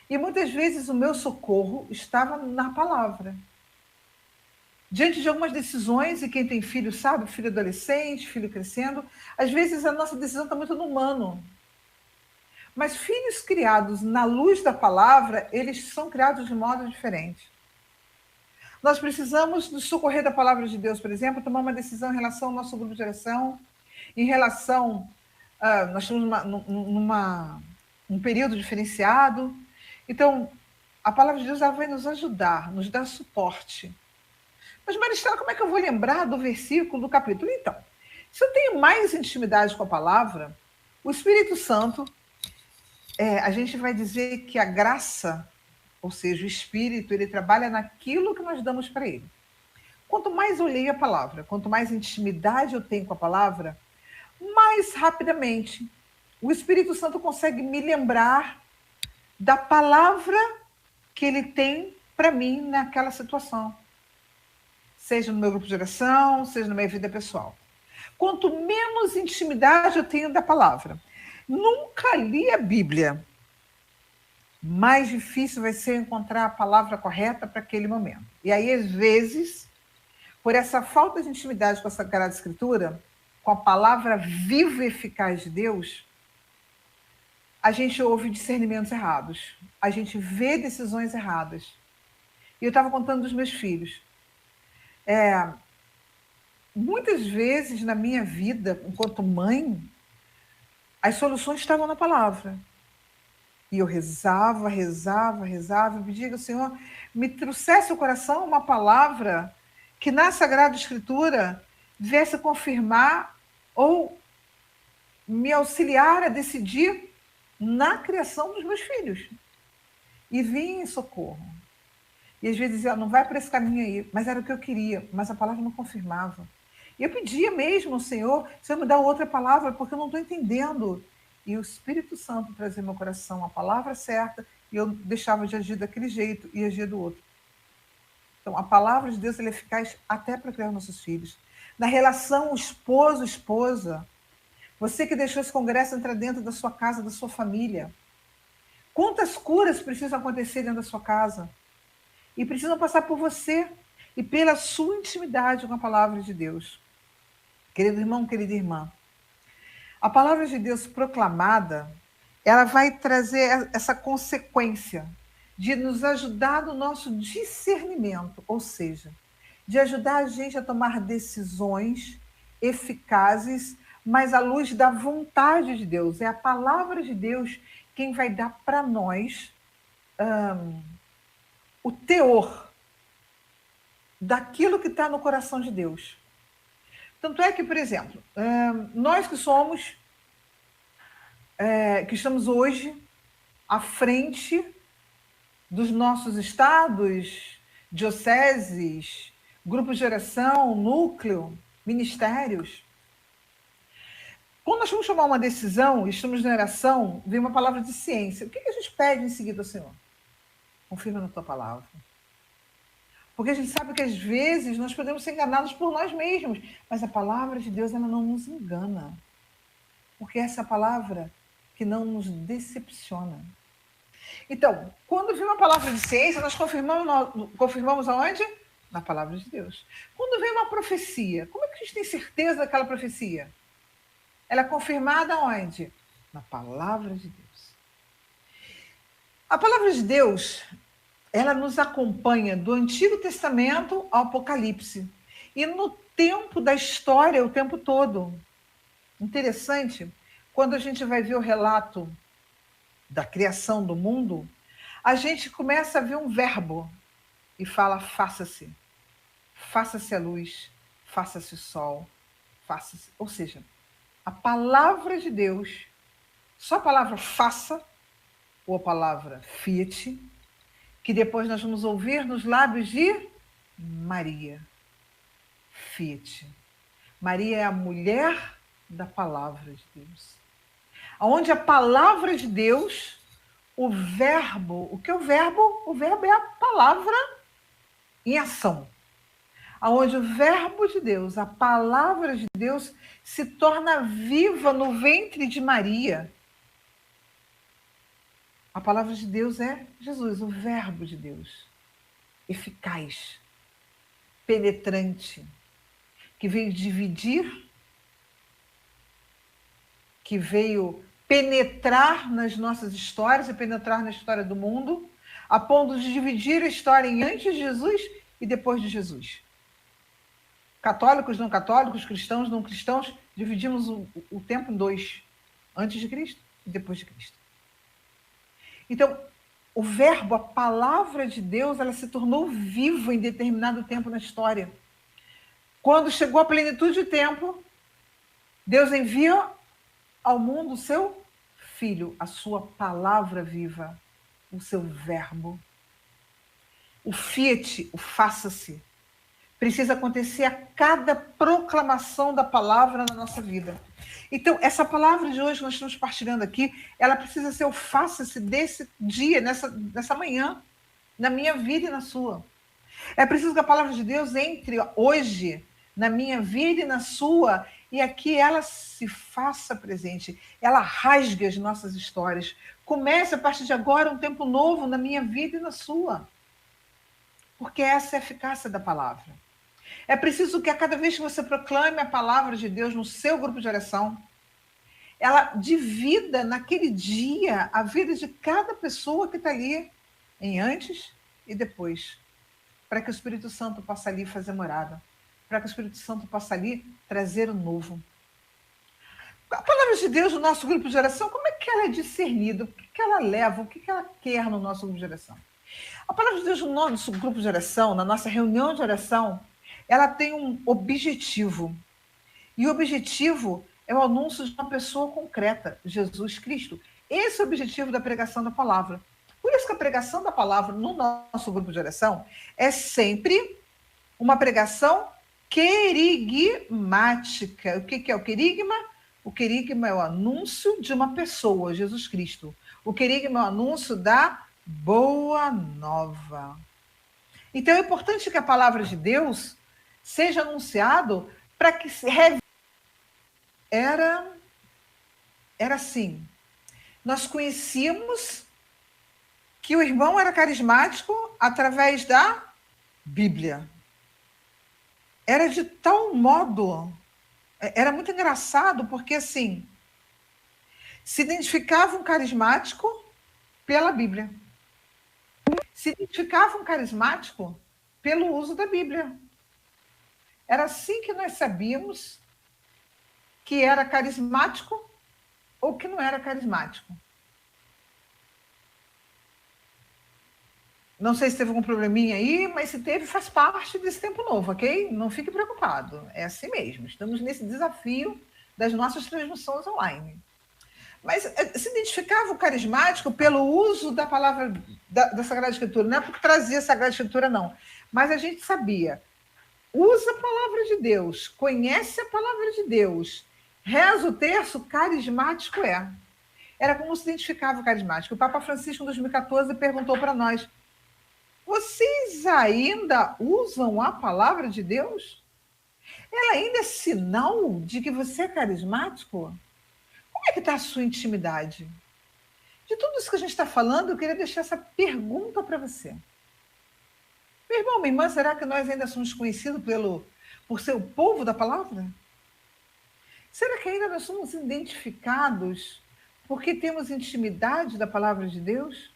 E muitas vezes o meu socorro estava na palavra. Diante de algumas decisões, e quem tem filho sabe, filho adolescente, filho crescendo, às vezes a nossa decisão está muito no humano. Mas filhos criados na luz da palavra, eles são criados de modo diferente. Nós precisamos nos socorrer da palavra de Deus, por exemplo, tomar uma decisão em relação ao nosso grupo de oração, em relação... nós estamos num período diferenciado. Então, a palavra de Deus ela vai nos ajudar, nos dar suporte. Mas, Maristela, como é que eu vou lembrar do versículo, do capítulo? Então, se eu tenho mais intimidade com a palavra, o Espírito Santo, a gente vai dizer que a graça... Ou seja, o Espírito, ele trabalha naquilo que nós damos para ele. Quanto mais eu leio a palavra, quanto mais intimidade eu tenho com a palavra, mais rapidamente o Espírito Santo consegue me lembrar da palavra que ele tem para mim naquela situação. Seja no meu grupo de oração, seja na minha vida pessoal. Quanto menos intimidade eu tenho da palavra. Nunca li a Bíblia. Mais difícil vai ser encontrar a palavra correta para aquele momento. E aí, às vezes, por essa falta de intimidade com a Sagrada Escritura, com a palavra viva e eficaz de Deus, a gente ouve discernimentos errados, a gente vê decisões erradas. E eu estava contando dos meus filhos. Muitas vezes na minha vida, enquanto mãe, as soluções estavam na palavra. E eu rezava, rezava, rezava, e pedia que o Senhor me trouxesse ao coração uma palavra que na Sagrada Escritura viesse confirmar ou me auxiliar a decidir na criação dos meus filhos. E vinha em socorro. E às vezes dizia, não vai por esse caminho aí, mas era o que eu queria, mas a palavra não confirmava. E eu pedia mesmo ao Senhor me dá outra palavra, porque eu não estou entendendo. E o Espírito Santo trazia no meu coração a palavra certa, e eu deixava de agir daquele jeito e agir do outro. Então, a palavra de Deus é eficaz até para criar nossos filhos. Na relação esposo-esposa, você que deixou esse congresso entrar dentro da sua casa, da sua família. Quantas curas precisam acontecer dentro da sua casa? E precisam passar por você e pela sua intimidade com a palavra de Deus. Querido irmão, querida irmã, a palavra de Deus proclamada, ela vai trazer essa consequência de nos ajudar no nosso discernimento, ou seja, de ajudar a gente a tomar decisões eficazes, mas à luz da vontade de Deus. É a palavra de Deus quem vai dar para nós o teor daquilo que está no coração de Deus. Tanto é que, por exemplo, nós que somos, que estamos hoje à frente dos nossos estados, dioceses, grupos de oração, núcleo, ministérios. Quando nós vamos tomar uma decisão, estamos na oração, vem uma palavra de ciência. O que a gente pede em seguida ao Senhor? Confirma na tua palavra. Porque a gente sabe que às vezes nós podemos ser enganados por nós mesmos, mas a palavra de Deus ela não nos engana. Porque essa é a palavra que não nos decepciona. Então, quando vem uma palavra de ciência, nós confirmamos aonde? Na palavra de Deus. Quando vem uma profecia, como é que a gente tem certeza daquela profecia? Ela é confirmada aonde? Na palavra de Deus. A palavra de Deus, ela nos acompanha do Antigo Testamento ao Apocalipse. E no tempo da história, o tempo todo. Interessante, quando a gente vai ver o relato da criação do mundo, a gente começa a ver um verbo e fala faça-se. Faça-se a luz, faça-se o sol, faça-se. Ou seja, a palavra de Deus, só a palavra faça, ou a palavra fiat, que depois nós vamos ouvir nos lábios de Maria. Fiat. Maria é a mulher da palavra de Deus. Onde a palavra de Deus, o verbo, o que é o verbo? O verbo é a palavra em ação. Onde o verbo de Deus, a palavra de Deus, se torna viva no ventre de Maria. A palavra de Deus é Jesus, o verbo de Deus, eficaz, penetrante, que veio dividir, que veio penetrar nas nossas histórias e penetrar na história do mundo, a ponto de dividir a história em antes de Jesus e depois de Jesus. Católicos, não católicos, cristãos, não cristãos, dividimos o tempo em dois, antes de Cristo e depois de Cristo. Então, o verbo, a palavra de Deus, ela se tornou viva em determinado tempo na história. Quando chegou a plenitude do tempo, Deus envia ao mundo o seu Filho, a sua palavra viva, o seu verbo. O fiat, o faça-se, precisa acontecer a cada proclamação da palavra na nossa vida. Então, essa palavra de hoje que nós estamos partilhando aqui, ela precisa ser o faça-se desse dia, nessa manhã, na minha vida e na sua. É preciso que a palavra de Deus entre hoje na minha vida e na sua, e aqui ela se faça presente, ela rasgue as nossas histórias. Comece a partir de agora um tempo novo na minha vida e na sua. Porque essa é a eficácia da palavra. É preciso que a cada vez que você proclame a palavra de Deus no seu grupo de oração, ela divida naquele dia a vida de cada pessoa que está ali, em antes e depois, para que o Espírito Santo possa ali fazer morada, para que o Espírito Santo possa ali trazer o novo. A palavra de Deus no nosso grupo de oração, como é que ela é discernida? O que ela leva? O que ela quer no nosso grupo de oração? A palavra de Deus no nosso grupo de oração, na nossa reunião de oração, ela tem um objetivo. E o objetivo é o anúncio de uma pessoa concreta, Jesus Cristo. Esse é o objetivo da pregação da palavra. Por isso que a pregação da palavra no nosso grupo de oração é sempre uma pregação querigmática. O que é o querigma? O querigma é o anúncio de uma pessoa, Jesus Cristo. O querigma é o anúncio da boa nova. Então é importante que a palavra de Deus seja anunciado para que se revele. Era assim. Nós conhecíamos que o irmão era carismático através da Bíblia. Era de tal modo, era muito engraçado, porque assim, se identificava um carismático pela Bíblia. Se identificava um carismático pelo uso da Bíblia. Era assim que nós sabíamos que era carismático ou que não era carismático. Não sei se teve algum probleminha aí, mas se teve, faz parte desse tempo novo, ok? Não fique preocupado. É assim mesmo. Estamos nesse desafio das nossas transmissões online. Mas se identificava o carismático pelo uso da palavra da Sagrada Escritura. Não é porque trazia a Sagrada Escritura, não. Mas a gente sabia. Usa a palavra de Deus, conhece a palavra de Deus, reza o terço, carismático é. Era como se identificava o carismático. O Papa Francisco, em 2014, perguntou para nós: vocês ainda usam a palavra de Deus? Ela ainda é sinal de que você é carismático? Como é que está a sua intimidade? De tudo isso que a gente está falando, eu queria deixar essa pergunta para você. Meu irmão, minha irmã, será que nós ainda somos conhecidos por ser o povo da palavra? Será que ainda nós somos identificados porque temos intimidade da palavra de Deus?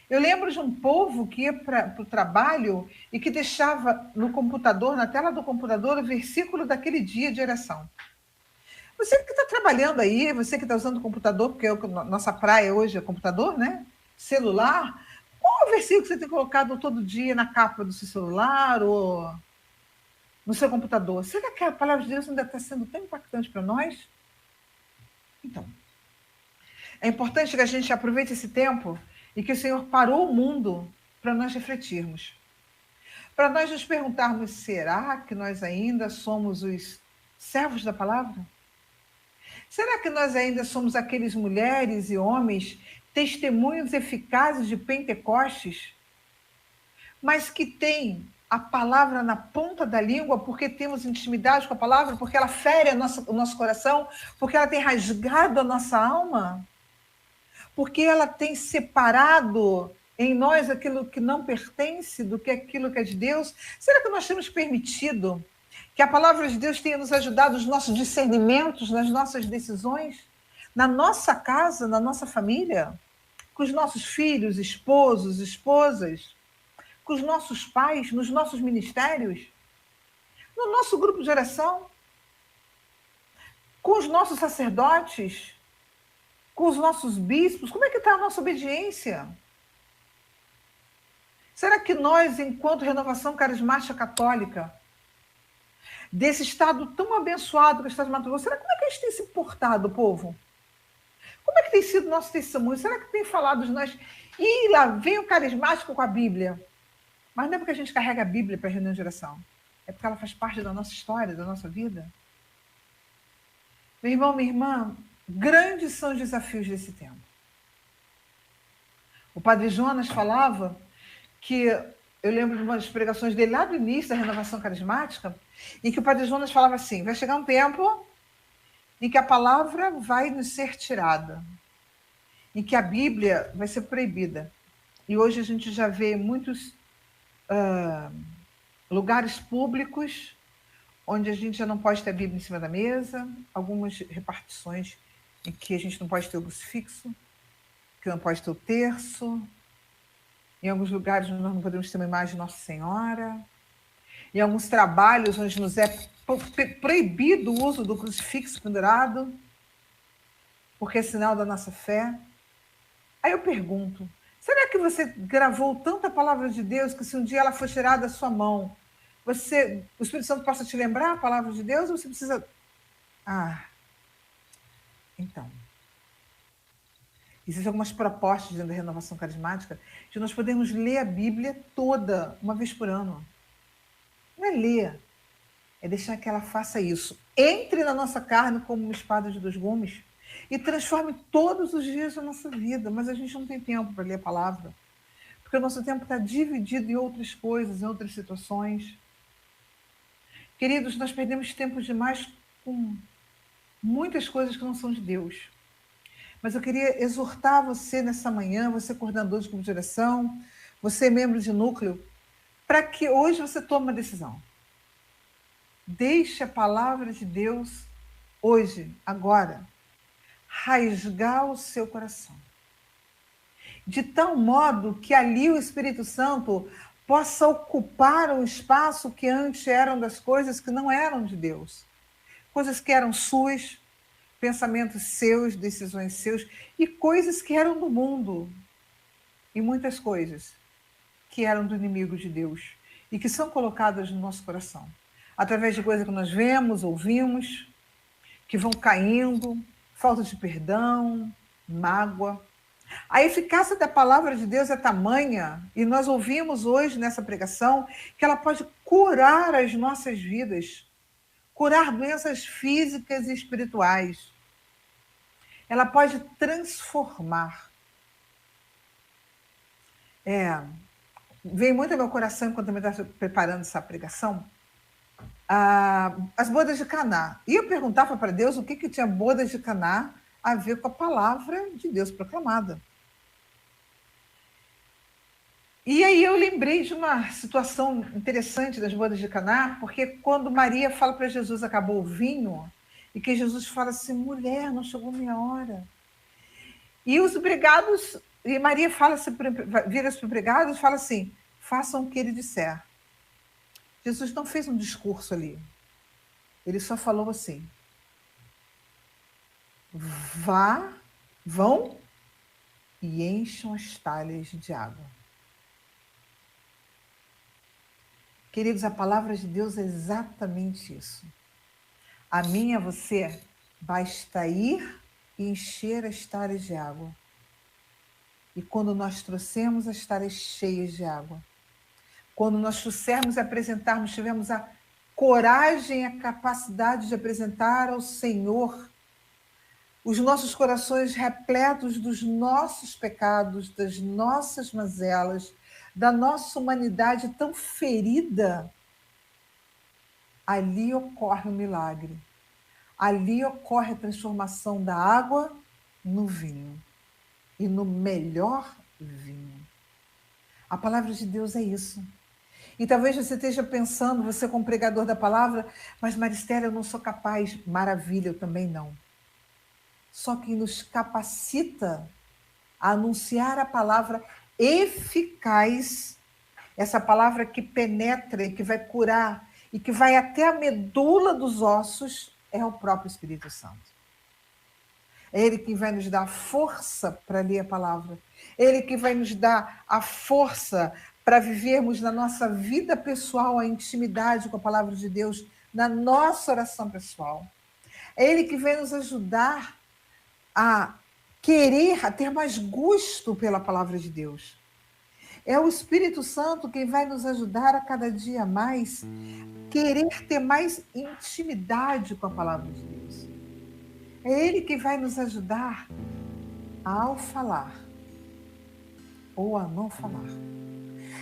Eu lembro de um povo que ia para o trabalho e que deixava no computador, na tela do computador, o versículo daquele dia de oração. Você que está trabalhando aí, você que está usando o computador, porque nossa praia hoje é computador, né? Celular. Qual o versículo que você tem colocado todo dia na capa do seu celular ou no seu computador? Será que a palavra de Deus ainda está sendo tão impactante para nós? Então, é importante que a gente aproveite esse tempo e que o Senhor parou o mundo para nós refletirmos. Para nós nos perguntarmos, será que nós ainda somos os servos da palavra? Será que nós ainda somos aqueles mulheres e homens testemunhos eficazes de Pentecostes, mas que têm a palavra na ponta da língua porque temos intimidade com a palavra, porque ela fere o nosso coração, porque ela tem rasgado a nossa alma? Porque ela tem separado em nós aquilo que não pertence do que aquilo que é de Deus? Será que nós temos permitido que a palavra de Deus tenha nos ajudado nos nossos discernimentos, nas nossas decisões, na nossa casa, na nossa família, com os nossos filhos, esposos, esposas, com os nossos pais, nos nossos ministérios, no nosso grupo de oração, com os nossos sacerdotes, com os nossos bispos? Como é que está a nossa obediência? Será que nós, enquanto Renovação Carismática Católica, desse estado tão abençoado que é o estado de Mato Grosso, será como é que a gente tem se portado, povo? Como é que tem sido o nosso testemunho? Será que tem falado de nós? E lá vem o carismático com a Bíblia. Mas não é porque a gente carrega a Bíblia para a reunião de oração. É porque ela faz parte da nossa história, da nossa vida. Meu irmão, minha irmã, grandes são os desafios desse tempo. O Padre Jonas falava que, eu lembro de umas pregações dele lá do início da Renovação Carismática, em que o Padre Jonas falava assim: vai chegar um tempo em que a palavra vai nos ser tirada, em que a Bíblia vai ser proibida. E hoje a gente já vê muitos lugares públicos onde a gente já não pode ter a Bíblia em cima da mesa, algumas repartições em que a gente não pode ter o crucifixo, que não pode ter o terço. Em alguns lugares nós não podemos ter uma imagem de Nossa Senhora. Em alguns trabalhos onde nos é proibido o uso do crucifixo pendurado. porque é sinal da nossa fé. Aí eu pergunto, será que você gravou tanta palavra de Deus que se um dia ela for tirada da sua mão, o Espírito Santo possa te lembrar a palavra de Deus ou você precisa... Ah, então... Existem algumas propostas dentro da renovação carismática de nós podermos ler a Bíblia toda, uma vez por ano. Não é ler, é deixar que ela faça isso. Entre na nossa carne como uma espada de dois gumes e transforme todos os dias da nossa vida. Mas a gente não tem tempo para ler a palavra, porque o nosso tempo está dividido em outras coisas, em outras situações. Queridos, nós perdemos tempo demais com muitas coisas que não são de Deus. Mas eu queria exortar você nessa manhã, você coordenador de grupo de oração, você membro de núcleo, para que hoje você tome uma decisão. Deixe a palavra de Deus hoje, agora, rasgar o seu coração. De tal modo que ali o Espírito Santo possa ocupar o espaço que antes eram das coisas que não eram de Deus. Coisas que eram suas, pensamentos seus, decisões seus, e coisas que eram do mundo. E muitas coisas que eram do inimigo de Deus e que são colocadas no nosso coração. Através de coisas que nós vemos, ouvimos, que vão caindo, falta de perdão, mágoa. A eficácia da palavra de Deus é tamanha, e nós ouvimos hoje nessa pregação, que ela pode curar as nossas vidas, curar doenças físicas e espirituais. Ela pode transformar. Veio muito ao meu coração, enquanto eu estava preparando essa pregação, as bodas de Caná. E eu perguntava para Deus o que tinha bodas de Caná a ver com a palavra de Deus proclamada. E aí eu lembrei de uma situação interessante das bodas de Caná, porque quando Maria fala para Jesus, acabou o vinho, e que Jesus fala assim, mulher, não chegou minha hora. E os empregados, e Maria vira-se para os empregados e fala assim, façam o que ele disser. Jesus não fez um discurso ali. Ele só falou assim, vão e encham as talhas de água. Queridos, a palavra de Deus é exatamente isso. A mim e a você basta ir e encher as talhas de água. E quando nós trouxermos as talhas cheias de água, quando nós trouxermos e apresentarmos, tivemos a coragem, a capacidade de apresentar ao Senhor os nossos corações repletos dos nossos pecados, das nossas mazelas, da nossa humanidade tão ferida, ali ocorre o milagre. Ali ocorre a transformação da água no vinho. E no melhor vinho. A palavra de Deus é isso. E talvez você esteja pensando, você como pregador da palavra, mas Maristélia, eu não sou capaz. Maravilha, eu também não. Só que nos capacita a anunciar a palavra eficaz, essa palavra que penetra e que vai curar e que vai até a medula dos ossos, é o próprio Espírito Santo. É Ele que vai nos dar força para ler a palavra. É Ele que vai nos dar a força para vivermos na nossa vida pessoal a intimidade com a palavra de Deus, na nossa oração pessoal. É Ele que vai nos ajudar a querer, a ter mais gosto pela palavra de Deus. É o Espírito Santo quem vai nos ajudar a cada dia mais querer ter mais intimidade com a palavra de Deus. É Ele que vai nos ajudar ao falar ou a não falar.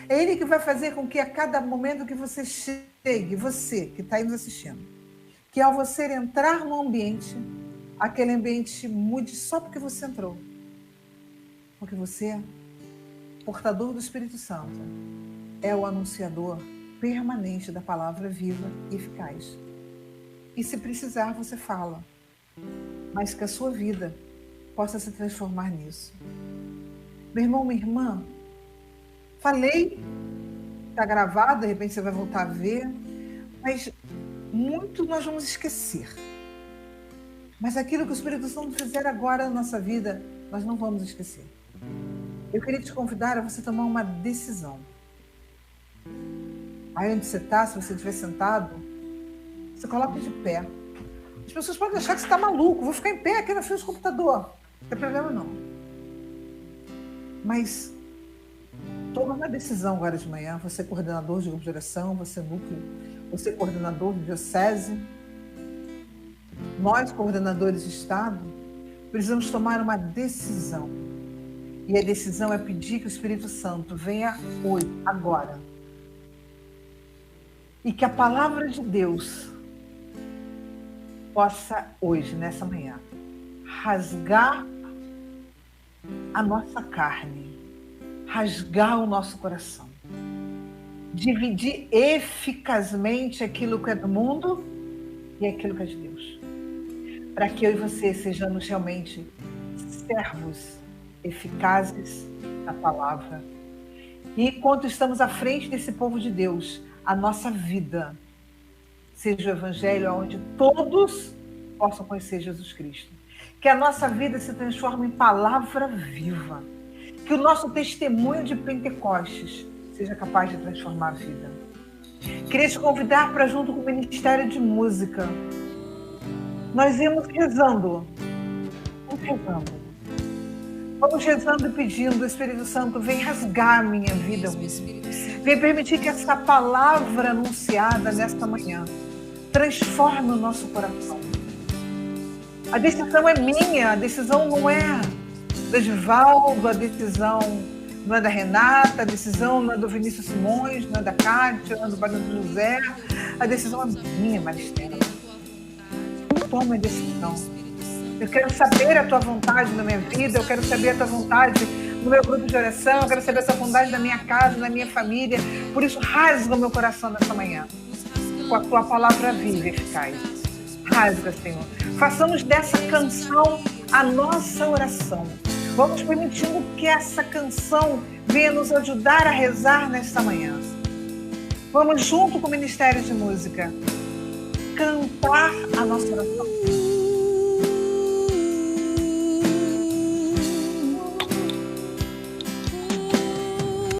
É Ele que vai fazer com que a cada momento que você chegue, você que está aí nos assistindo, que ao você entrar no ambiente, aquele ambiente mude só porque você entrou. Porque você, portador do Espírito Santo, é o anunciador permanente da palavra viva e eficaz. E se precisar, você fala. Mas que a sua vida possa se transformar nisso. Meu irmão, minha irmã, falei, está gravado, de repente você vai voltar a ver, mas muito nós vamos esquecer. Mas aquilo que o Espírito Santo fizer agora na nossa vida, nós não vamos esquecer. Eu queria te convidar a você tomar uma decisão. Aí onde você está, se você estiver sentado, você coloca de pé. As pessoas podem achar que você está maluco. Vou ficar em pé aqui na frente do computador. Não tem problema não. Mas toma uma decisão agora de manhã. Você é coordenador de grupo de oração, você é núcleo, você é coordenador de diocese. Nós, coordenadores de Estado, precisamos tomar uma decisão. E a decisão é pedir que o Espírito Santo venha hoje, agora. E que a palavra de Deus possa hoje, nessa manhã, rasgar a nossa carne, rasgar o nosso coração, dividir eficazmente aquilo que é do mundo e aquilo que é de Deus, para que eu e você sejamos realmente servos eficazes da palavra. E enquanto estamos à frente desse povo de Deus, a nossa vida seja o evangelho onde todos possam conhecer Jesus Cristo. Que a nossa vida se transforme em palavra viva. Que o nosso testemunho de Pentecostes seja capaz de transformar a vida. Queria te convidar para, junto com o Ministério de Música, nós irmos rezando. Vamos rezando e pedindo, o Espírito Santo, vem rasgar a minha vida hoje. Vem permitir que essa palavra anunciada nesta manhã transforme o nosso coração. A decisão é minha, a decisão não é do Edivaldo, a decisão não é da Renata, a decisão não é do Vinícius Simões, não é da Cátia, não é do Padre José, a decisão é minha, Maristela. Toma a decisão. Eu quero saber a tua vontade na minha vida, eu quero saber a tua vontade no meu grupo de oração, eu quero saber a tua vontade na minha casa, na minha família. Por isso, rasga o meu coração nessa manhã, com a tua palavra viva e eficaz. Rasga, Senhor. Façamos dessa canção a nossa oração. Vamos permitindo que essa canção venha nos ajudar a rezar nesta manhã. Vamos, junto com o Ministério de Música, cantar a nossa oração.